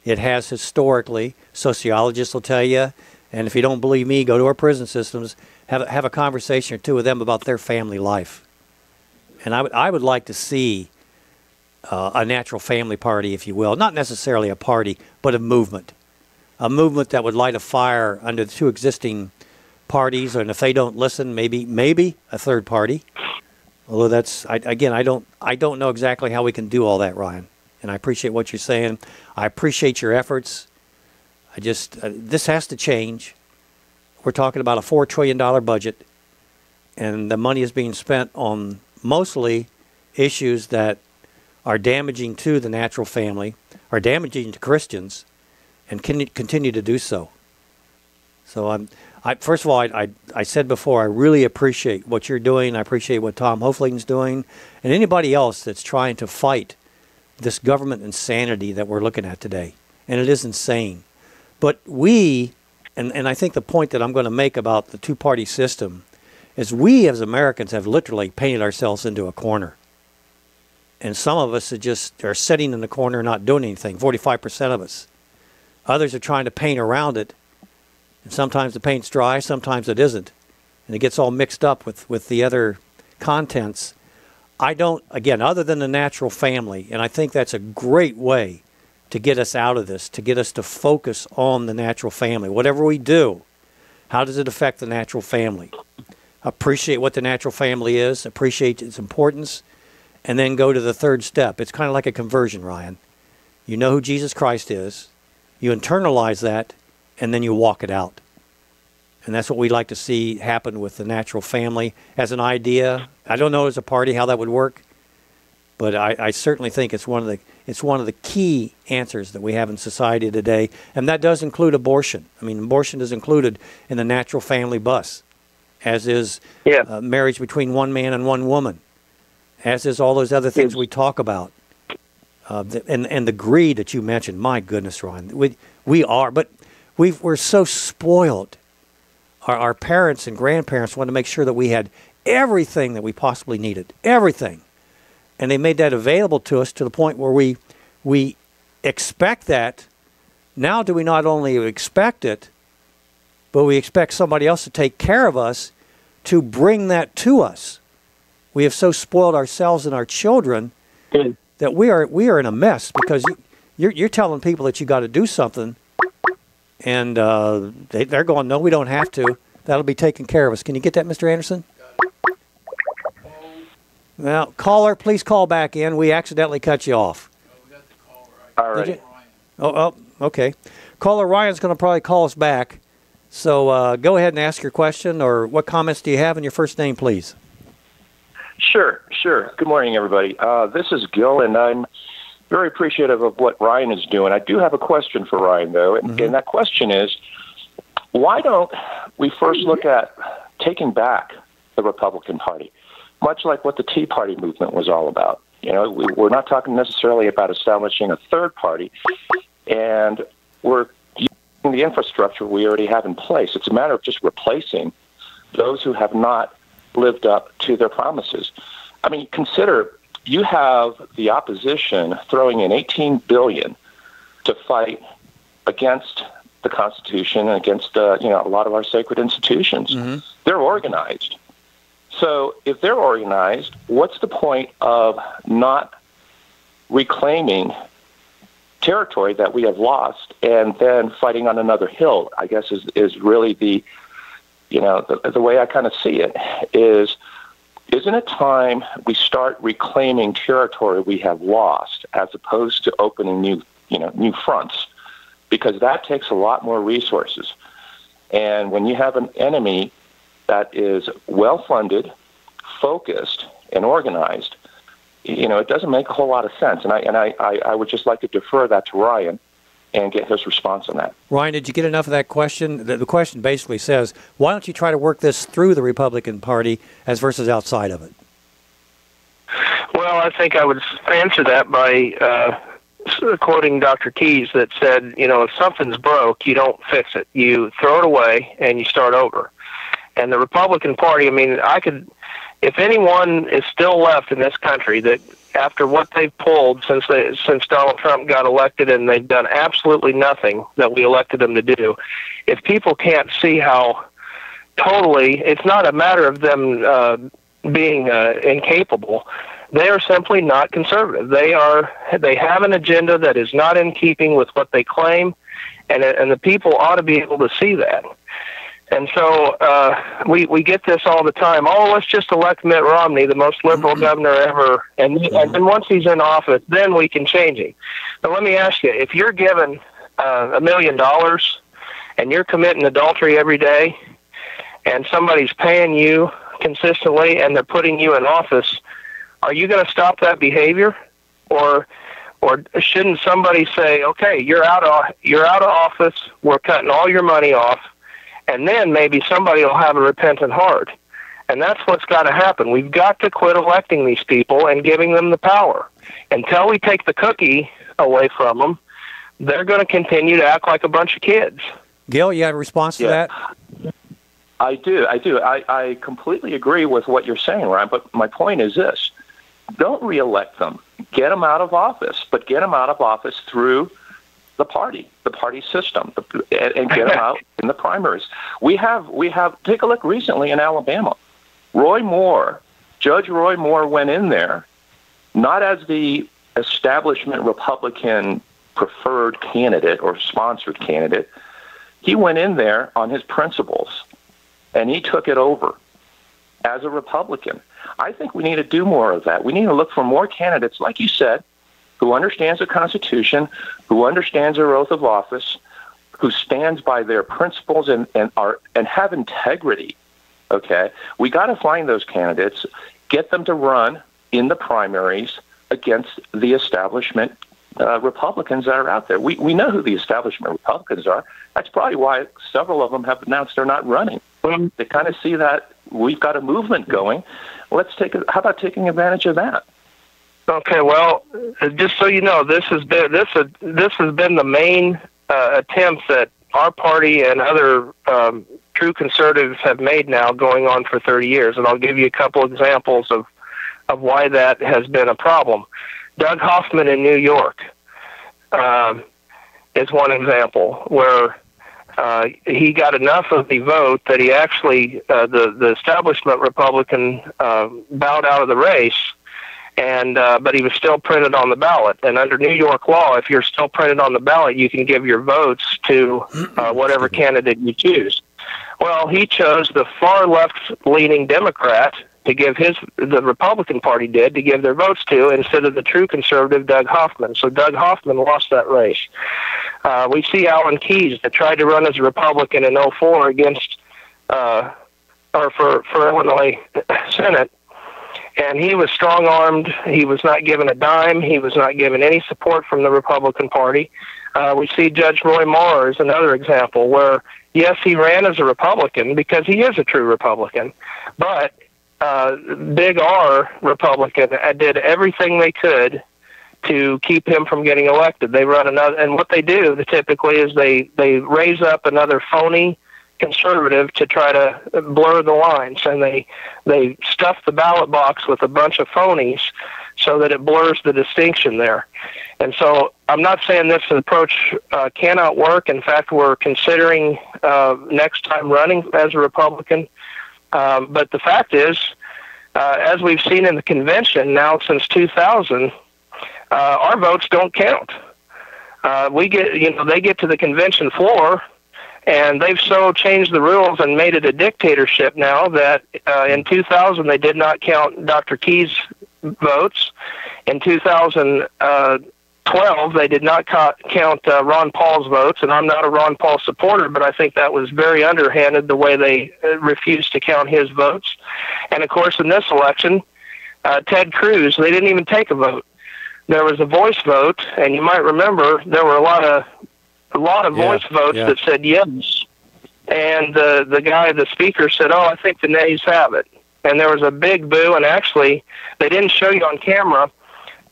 It has historically, sociologists will tell you, and if you don't believe me, go to our prison systems, have a conversation or two with them about their family life. And I would like to see a natural family party, if you will. Not necessarily a party, but a movement. A movement that would light a fire under the two existing parties, and if they don't listen, maybe a third party. Although I don't know exactly how we can do all that, Ryan. And I appreciate what you're saying. I appreciate your efforts. This has to change. We're talking about a $4 trillion budget, and the money is being spent on mostly issues that are damaging to the natural family, are damaging to Christians, and can continue to do so. So first of all, I said before, I really appreciate what you're doing. I appreciate what Tom Hoefling's doing, and anybody else that's trying to fight this government insanity that we're looking at today. And it is insane. But we, and I think the point that I'm going to make about the two-party system is we as Americans have literally painted ourselves into a corner. And some of us are sitting in the corner not doing anything, 45% of us. Others are trying to paint around it. And sometimes the paint's dry, sometimes it isn't. And it gets all mixed up with the other contents. I don't, again, other than the natural family, and I think that's a great way to get us out of this, to get us to focus on the natural family. Whatever we do, how does it affect the natural family? Appreciate what the natural family is, appreciate its importance, and then go to the third step. It's kind of like a conversion, Ryan. You know who Jesus Christ is, you internalize that, and then you walk it out. And that's what we'd like to see happen with the natural family as an idea. I don't know as a party how that would work, but I certainly think it's one of the key answers that we have in society today, and that does include abortion. I mean, abortion is included in the natural family bus, as is marriage between one man and one woman, as is all those other things we talk about, and the greed that you mentioned. My goodness, Ron, we're so spoiled. Our parents and grandparents wanted to make sure that we had everything that we possibly needed, everything. And they made that available to us to the point where we expect that. Now do we not only expect it, but we expect somebody else to take care of us to bring that to us. We have so spoiled ourselves and our children that we are in a mess, because you're telling people that you got to do something, and they're going, no, we don't have to. That'll be taken care of us. Can you get that, Mr. Anderson? Well, caller, please call back in. We accidentally cut you off. All right. Oh, okay. Caller Ryan's going to probably call us back. So go ahead and ask your question, or what comments do you have, and your first name, please. Sure. Good morning, everybody. This is Gil, and I'm very appreciative of what Ryan is doing. I do have a question for Ryan, though, and that question is, why don't we first look at taking back the Republican Party, much like what the Tea Party movement was all about? You know, we're not talking necessarily about establishing a third party, and we're using the infrastructure we already have in place. It's a matter of just replacing those who have not lived up to their promises. I mean, consider you have the opposition throwing in $18 billion to fight against the Constitution and against a lot of our sacred institutions. They're organized. So if they're organized, what's the point of not reclaiming territory that we have lost and then fighting on another hill? I guess is really the way I kind of see it is, isn't it time we start reclaiming territory we have lost as opposed to opening new fronts? Because that takes a lot more resources. And when you have an enemy that is well-funded, focused, and organized, it doesn't make a whole lot of sense. And I would just like to defer that to Ryan and get his response on that. Ryan, did you get enough of that question? The question basically says, why don't you try to work this through the Republican Party as versus outside of it? Well, I think I would answer that by quoting Dr. Keyes that said, if something's broke, you don't fix it. You throw it away and you start over. And the Republican Party, if anyone is still left in this country that after what they've pulled since Donald Trump got elected, and they've done absolutely nothing that we elected them to do, if people can't see how totally, it's not a matter of them being incapable. They are simply not conservative. They have an agenda that is not in keeping with what they claim, and the people ought to be able to see that. And so we get this all the time. Oh, let's just elect Mitt Romney, the most liberal governor ever, and then once he's in office, then we can change him. But let me ask you, if you're given $1 million and you're committing adultery every day, and somebody's paying you consistently and they're putting you in office, are you going to stop that behavior, or shouldn't somebody say, okay, you're out of office, we're cutting all your money off, and then maybe somebody will have a repentant heart. And that's what's got to happen. We've got to quit electing these people and giving them the power. Until we take the cookie away from them, they're going to continue to act like a bunch of kids. Gil, you have a response to that? I do. I completely agree with what you're saying, Ryan, but my point is this. Don't reelect them. Get them out of office, but get them out of office through the party system, and get them out in the primaries. We have. Take a look recently in Alabama. Judge Roy Moore went in there, not as the establishment Republican preferred candidate or sponsored candidate. He went in there on his principles, and he took it over as a Republican. I think we need to do more of that. We need to look for more candidates, like you said, who understands the Constitution, who understands their oath of office, who stands by their principles and have integrity. Okay, we got to find those candidates, get them to run in the primaries against the establishment Republicans that are out there. We know who the establishment Republicans are. That's probably why several of them have announced they're not running. They kind of see that we've got a movement going. How about taking advantage of that? Okay, well, just so you know, this has been the main attempts that our party and other true conservatives have made now, going on for 30 years, and I'll give you a couple examples of why that has been a problem. Doug Hoffman in New York is one example where he got enough of the vote that he actually, the establishment Republican bowed out of the race, but he was still printed on the ballot. And under New York law, if you're still printed on the ballot, you can give your votes to whatever candidate you choose. Well, he chose the far left-leaning Democrat to give the Republican Party did, to give their votes to, instead of the true conservative Doug Hoffman. So Doug Hoffman lost that race. We see Alan Keyes, that tried to run as a Republican in 2004 against, for Illinois Senate, and he was strong-armed. He was not given a dime. He was not given any support from the Republican Party. We see Judge Roy Moore as another example where, yes, he ran as a Republican because he is a true Republican, but Big R Republican did everything they could to keep him from getting elected. They run another, and what they do typically is they raise up another phony conservative to try to blur the lines, and they stuff the ballot box with a bunch of phonies so that it blurs the distinction there. And so I'm not saying this approach cannot work. In fact, we're considering next time running as a Republican. But the fact is, as we've seen in the convention now since 2000, our votes don't count. They get to the convention floor, and they've so changed the rules and made it a dictatorship now that in 2000 they did not count Dr. Keyes' votes. In 2012 they did not count Ron Paul's votes, and I'm not a Ron Paul supporter, but I think that was very underhanded the way they refused to count his votes. And of course in this election, Ted Cruz, they didn't even take a vote. There was a voice vote, and you might remember there were a lot of voice votes that said yes, and the speaker said, "Oh, I think the nays have it." And there was a big boo, and actually they didn't show you on camera,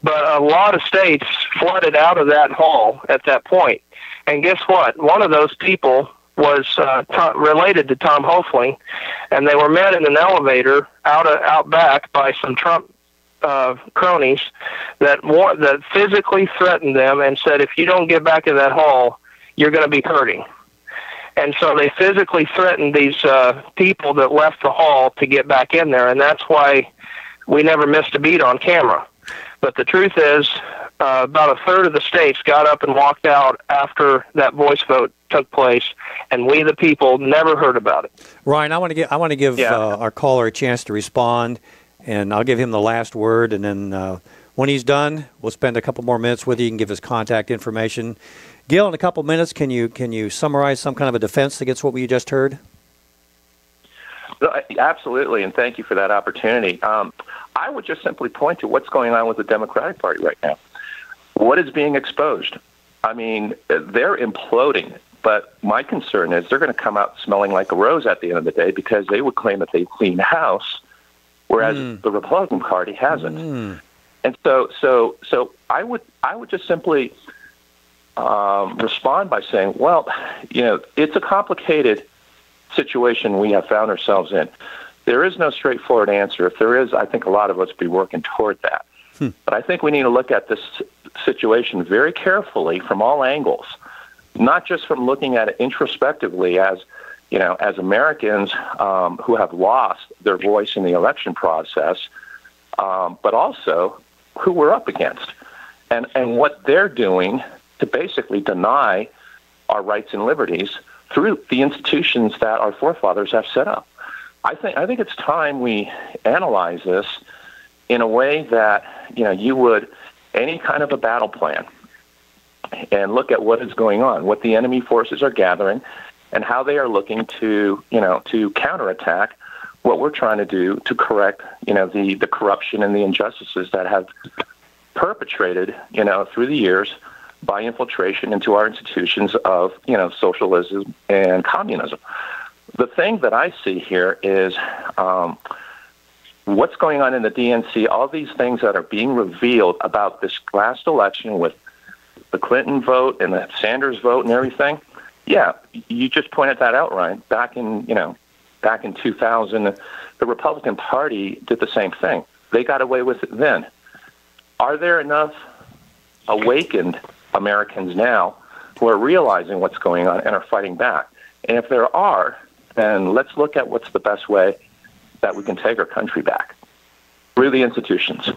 but a lot of states flooded out of that hall at that point. And guess what? One of those people was related to Tom Hoefling, and they were met in an elevator out back by some Trump cronies that physically threatened them and said, "If you don't get back in that hall, you're going to be hurting." And so they physically threatened these people that left the hall to get back in there, and that's why we never missed a beat on camera. But the truth is, about a third of the states got up and walked out after that voice vote took place, and we, the people, never heard about it. Ryan, I want to give our caller a chance to respond, and I'll give him the last word, and then when he's done, we'll spend a couple more minutes with you. You can give his contact information. Gil, in a couple minutes, can you summarize some kind of a defense against what we just heard? Absolutely, and thank you for that opportunity. I would just simply point to what's going on with the Democratic Party right now. What is being exposed? I mean, they're imploding, but my concern is they're going to come out smelling like a rose at the end of the day because they would claim that they've cleaned house, whereas the Republican Party hasn't. And so I would just simply respond by saying, well, it's a complicated situation we have found ourselves in. There is no straightforward answer. If there is, I think a lot of us be working toward that. But I think we need to look at this situation very carefully from all angles, not just from looking at it introspectively as Americans who have lost their voice in the election process, but also who we're up against and what they're doing to basically deny our rights and liberties through the institutions that our forefathers have set up. I think it's time we analyze this in a way that, you would any kind of a battle plan and look at what is going on, what the enemy forces are gathering, and how they are looking to counterattack what we're trying to do to correct, the corruption and the injustices that have perpetrated, through the years by infiltration into our institutions of, socialism and communism. The thing that I see here is what's going on in the DNC, all these things that are being revealed about this last election with the Clinton vote and the Sanders vote and everything. Yeah, you just pointed that out, Ryan. Back in 2000, the Republican Party did the same thing. They got away with it then. Are there enough awakened Americans now who are realizing what's going on and are fighting back? And if there are, then let's look at what's the best way that we can take our country back through the institutions.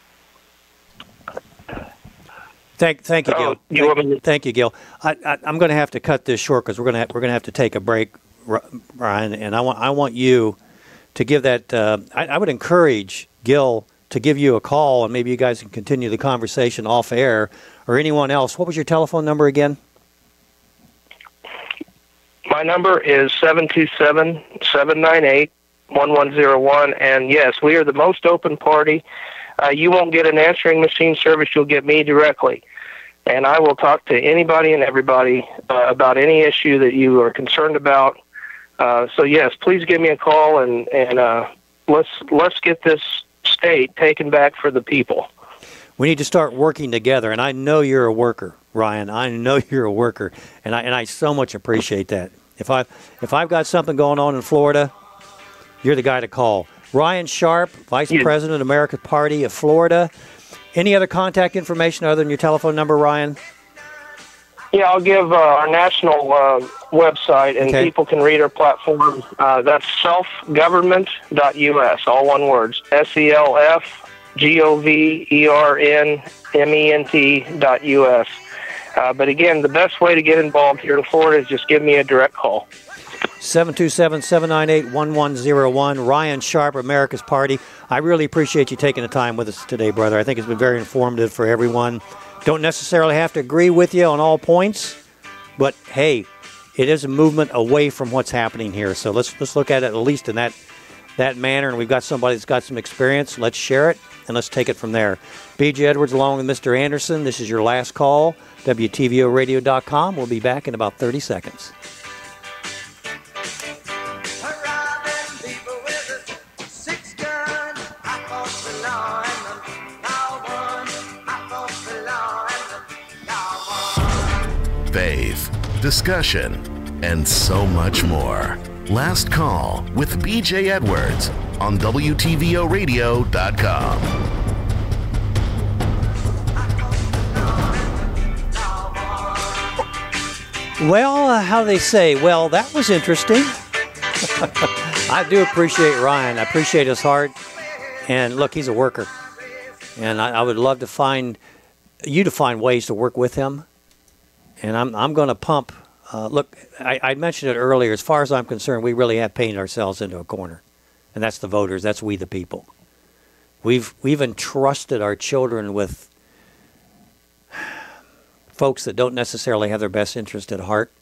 Thank you, Gil. Thank you, Gil. I'm going to have to cut this short because we're going to have to take a break, Ryan. And I want you to give that. I would encourage Gil to give you a call, and maybe you guys can continue the conversation off air, or anyone else. What was your telephone number again? My number is 727-798-1101, and yes, we are the most open party. You won't get an answering machine service. You'll get me directly, and I will talk to anybody and everybody about any issue that you are concerned about. So yes, please give me a call, and let's get this state taken back for the people. We need to start working together, and I know you're a worker, Ryan. I know you're a worker, and I so much appreciate that. If I've got something going on in Florida, you're the guy to call. Ryan Sharp, Vice President, American Party of Florida. Any other contact information other than your telephone number, Ryan? Yeah, I'll give our national website, and people can read our platform. That's selfgovernment.us, all one word. selfgovernment.us. But again, the best way to get involved here in Florida is just give me a direct call. 727-798-1101. Ryan Sharp, America's Party. I really appreciate you taking the time with us today, brother. I think it's been very informative for everyone. Don't necessarily have to agree with you on all points, but hey, it is a movement away from what's happening here. So let's look at it at least in that manner, and we've got somebody that's got some experience. Let's share it, and let's take it from there. B.J. Edwards along with Mr. Anderson. This is your last call. WTVOradio.com. We'll be back in about 30 seconds. Faith, discussion, and so much more. Last Call with B.J. Edwards on WTVOradio.com. Well, how do they say? Well, that was interesting. I do appreciate Ryan. I appreciate his heart. And look, he's a worker. And I would love to find ways to work with him. And I'm going to pump. Look, I mentioned it earlier. As far as I'm concerned, we really have painted ourselves into a corner. And that's the voters. That's we the people. We've entrusted our children with folks that don't necessarily have their best interest at heart.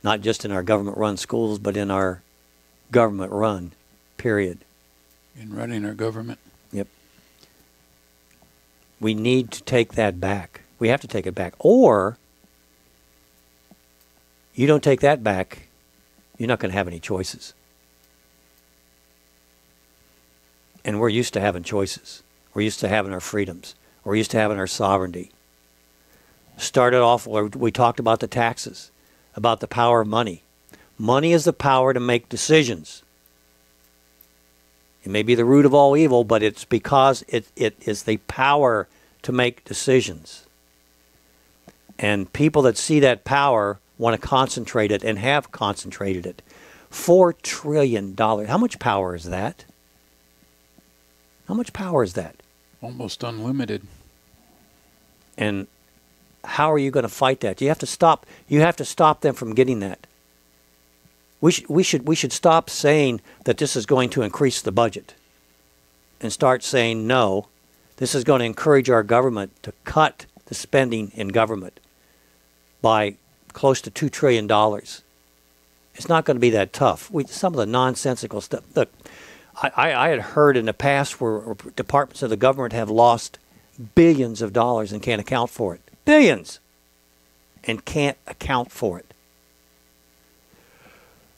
Not just in our government-run schools, but in our government run, period. In running our government? Yep. We need to take that back. We have to take it back. Or you don't take that back, you're not going to have any choices. And we're used to having choices. We're used to having our freedoms. We're used to having our sovereignty. Started off where we talked about the taxes, about the power of money. Money is the power to make decisions. It may be the root of all evil, but it's because it is the power to make decisions. And people that see that power want to concentrate it and have concentrated it. $4 trillion. How much power is that? How much power is that? Almost unlimited. And how are you going to fight that? You have to stop. You have to stop them from getting that. We should stop saying that this is going to increase the budget, and start saying no. This is going to encourage our government to cut the spending in government by close to $2 trillion. It's not going to be that tough. Some of the nonsensical stuff. Look, I had heard in the past where departments of the government have lost billions of dollars and can't account for it. Billions! And can't account for it.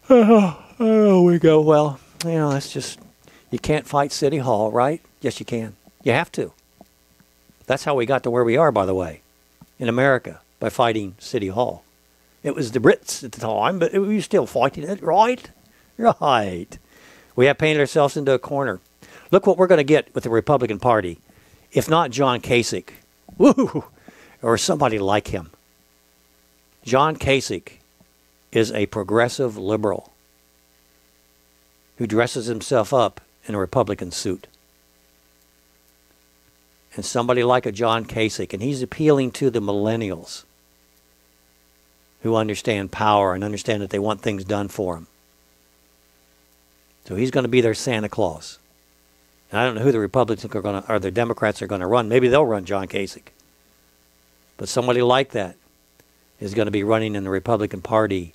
Oh, we go, well, that's just, you can't fight City Hall, right? Yes, you can. You have to. That's how we got to where we are, by the way, in America, by fighting City Hall. It was the Brits at the time, but we were still fighting it, right? Right. We have painted ourselves into a corner. Look what we're going to get with the Republican Party. If not John Kasich, woo, or somebody like him. John Kasich is a progressive liberal who dresses himself up in a Republican suit. And somebody like a John Kasich, and he's appealing to the millennials who understand power and understand that they want things done for them. So he's going to be their Santa Claus. And I don't know who the Republicans are going to, or the Democrats are going to run. Maybe they'll run John Kasich. But somebody like that is going to be running in the Republican Party.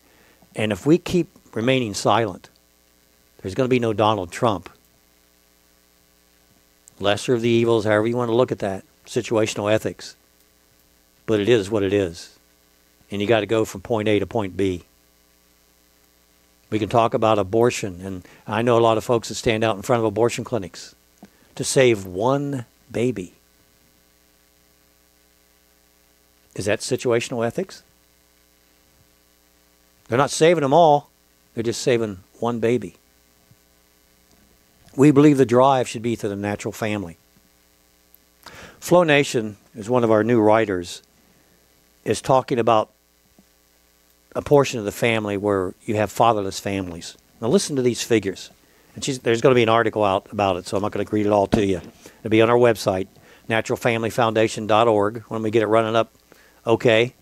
And if we keep remaining silent, there's going to be no Donald Trump. Lesser of the evils, however you want to look at that. Situational ethics. But it is what it is. And you got to go from point A to point B. We can talk about abortion, and I know a lot of folks that stand out in front of abortion clinics to save one baby. Is that situational ethics? They're not saving them all. They're just saving one baby. We believe the drive should be to the natural family. Flo Nation is one of our new writers, is talking about a portion of the family where you have fatherless families. Now listen to these figures. And there's going to be an article out about it, so I'm not going to read it all to you. It'll be on our website, naturalfamilyfoundation.org, when we get it running up. Okay.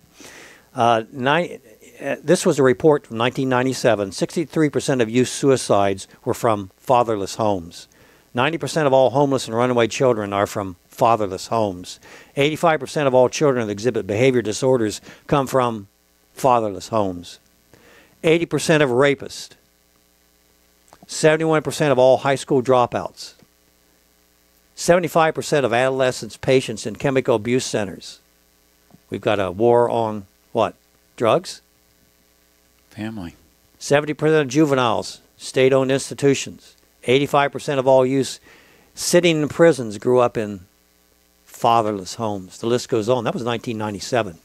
This was a report from 1997. 63% of youth suicides were from fatherless homes. 90% of all homeless and runaway children are from fatherless homes. 85% of all children that exhibit behavior disorders come from fatherless homes. 80% of rapists. 71% of all high school dropouts. 75% of adolescents patients in chemical abuse centers. We've got a war on what? Drugs? Family. 70% of juveniles, state-owned institutions. 85% of all youth sitting in prisons grew up in fatherless homes. The list goes on. That was 1997.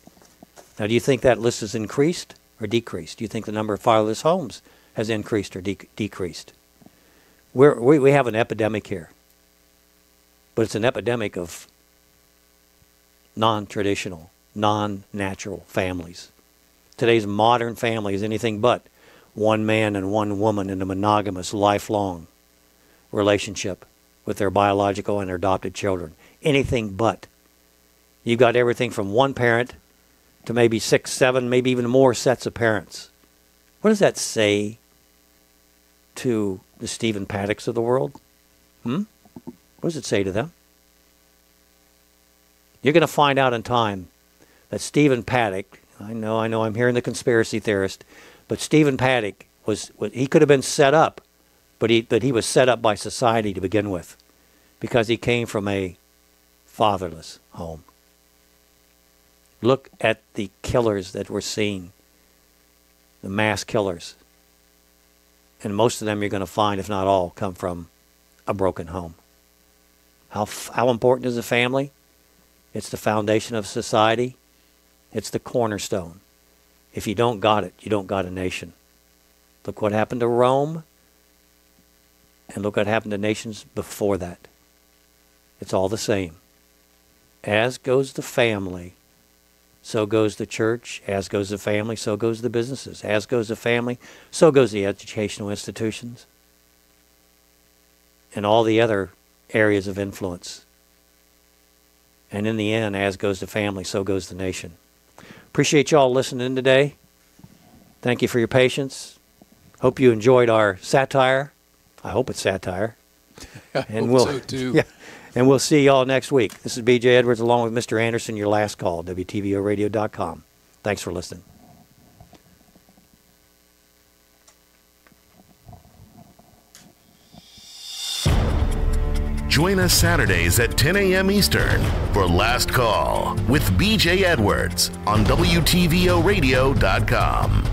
Now, do you think that list has increased or decreased? Do you think the number of fatherless homes has increased or decreased? We have an epidemic here. But it's an epidemic of non-traditional, non-natural families. Today's modern family is anything but one man and one woman in a monogamous, lifelong relationship with their biological and their adopted children. Anything but. You've got everything from one parent to maybe 6, 7, maybe even more sets of parents. What does that say to the Stephen Paddocks of the world? What does it say to them? You're going to find out in time that Stephen Paddock, I know I'm hearing the conspiracy theorist, but Stephen Paddock he could have been set up but he was set up by society to begin with, because he came from a fatherless home. Look at the killers that we're seeing, the mass killers. And most of them you're going to find, if not all, come from a broken home. How important is the family? It's the foundation of society. It's the cornerstone. If you don't got it, you don't got a nation. Look what happened to Rome, and look what happened to nations before that. It's all the same. As goes the family, so goes the church. As goes the family, so goes the businesses. As goes the family, so goes the educational institutions and all the other areas of influence. And in the end, as goes the family, so goes the nation. Appreciate y'all listening today. Thank you for your patience. Hope you enjoyed our satire. I hope it's satire. And hope so too. Yeah. And we'll see y'all next week. This is B.J. Edwards along with Mr. Anderson, your last call, WTVOradio.com. Thanks for listening. Join us Saturdays at 10 a.m. Eastern for Last Call with B.J. Edwards on WTVOradio.com.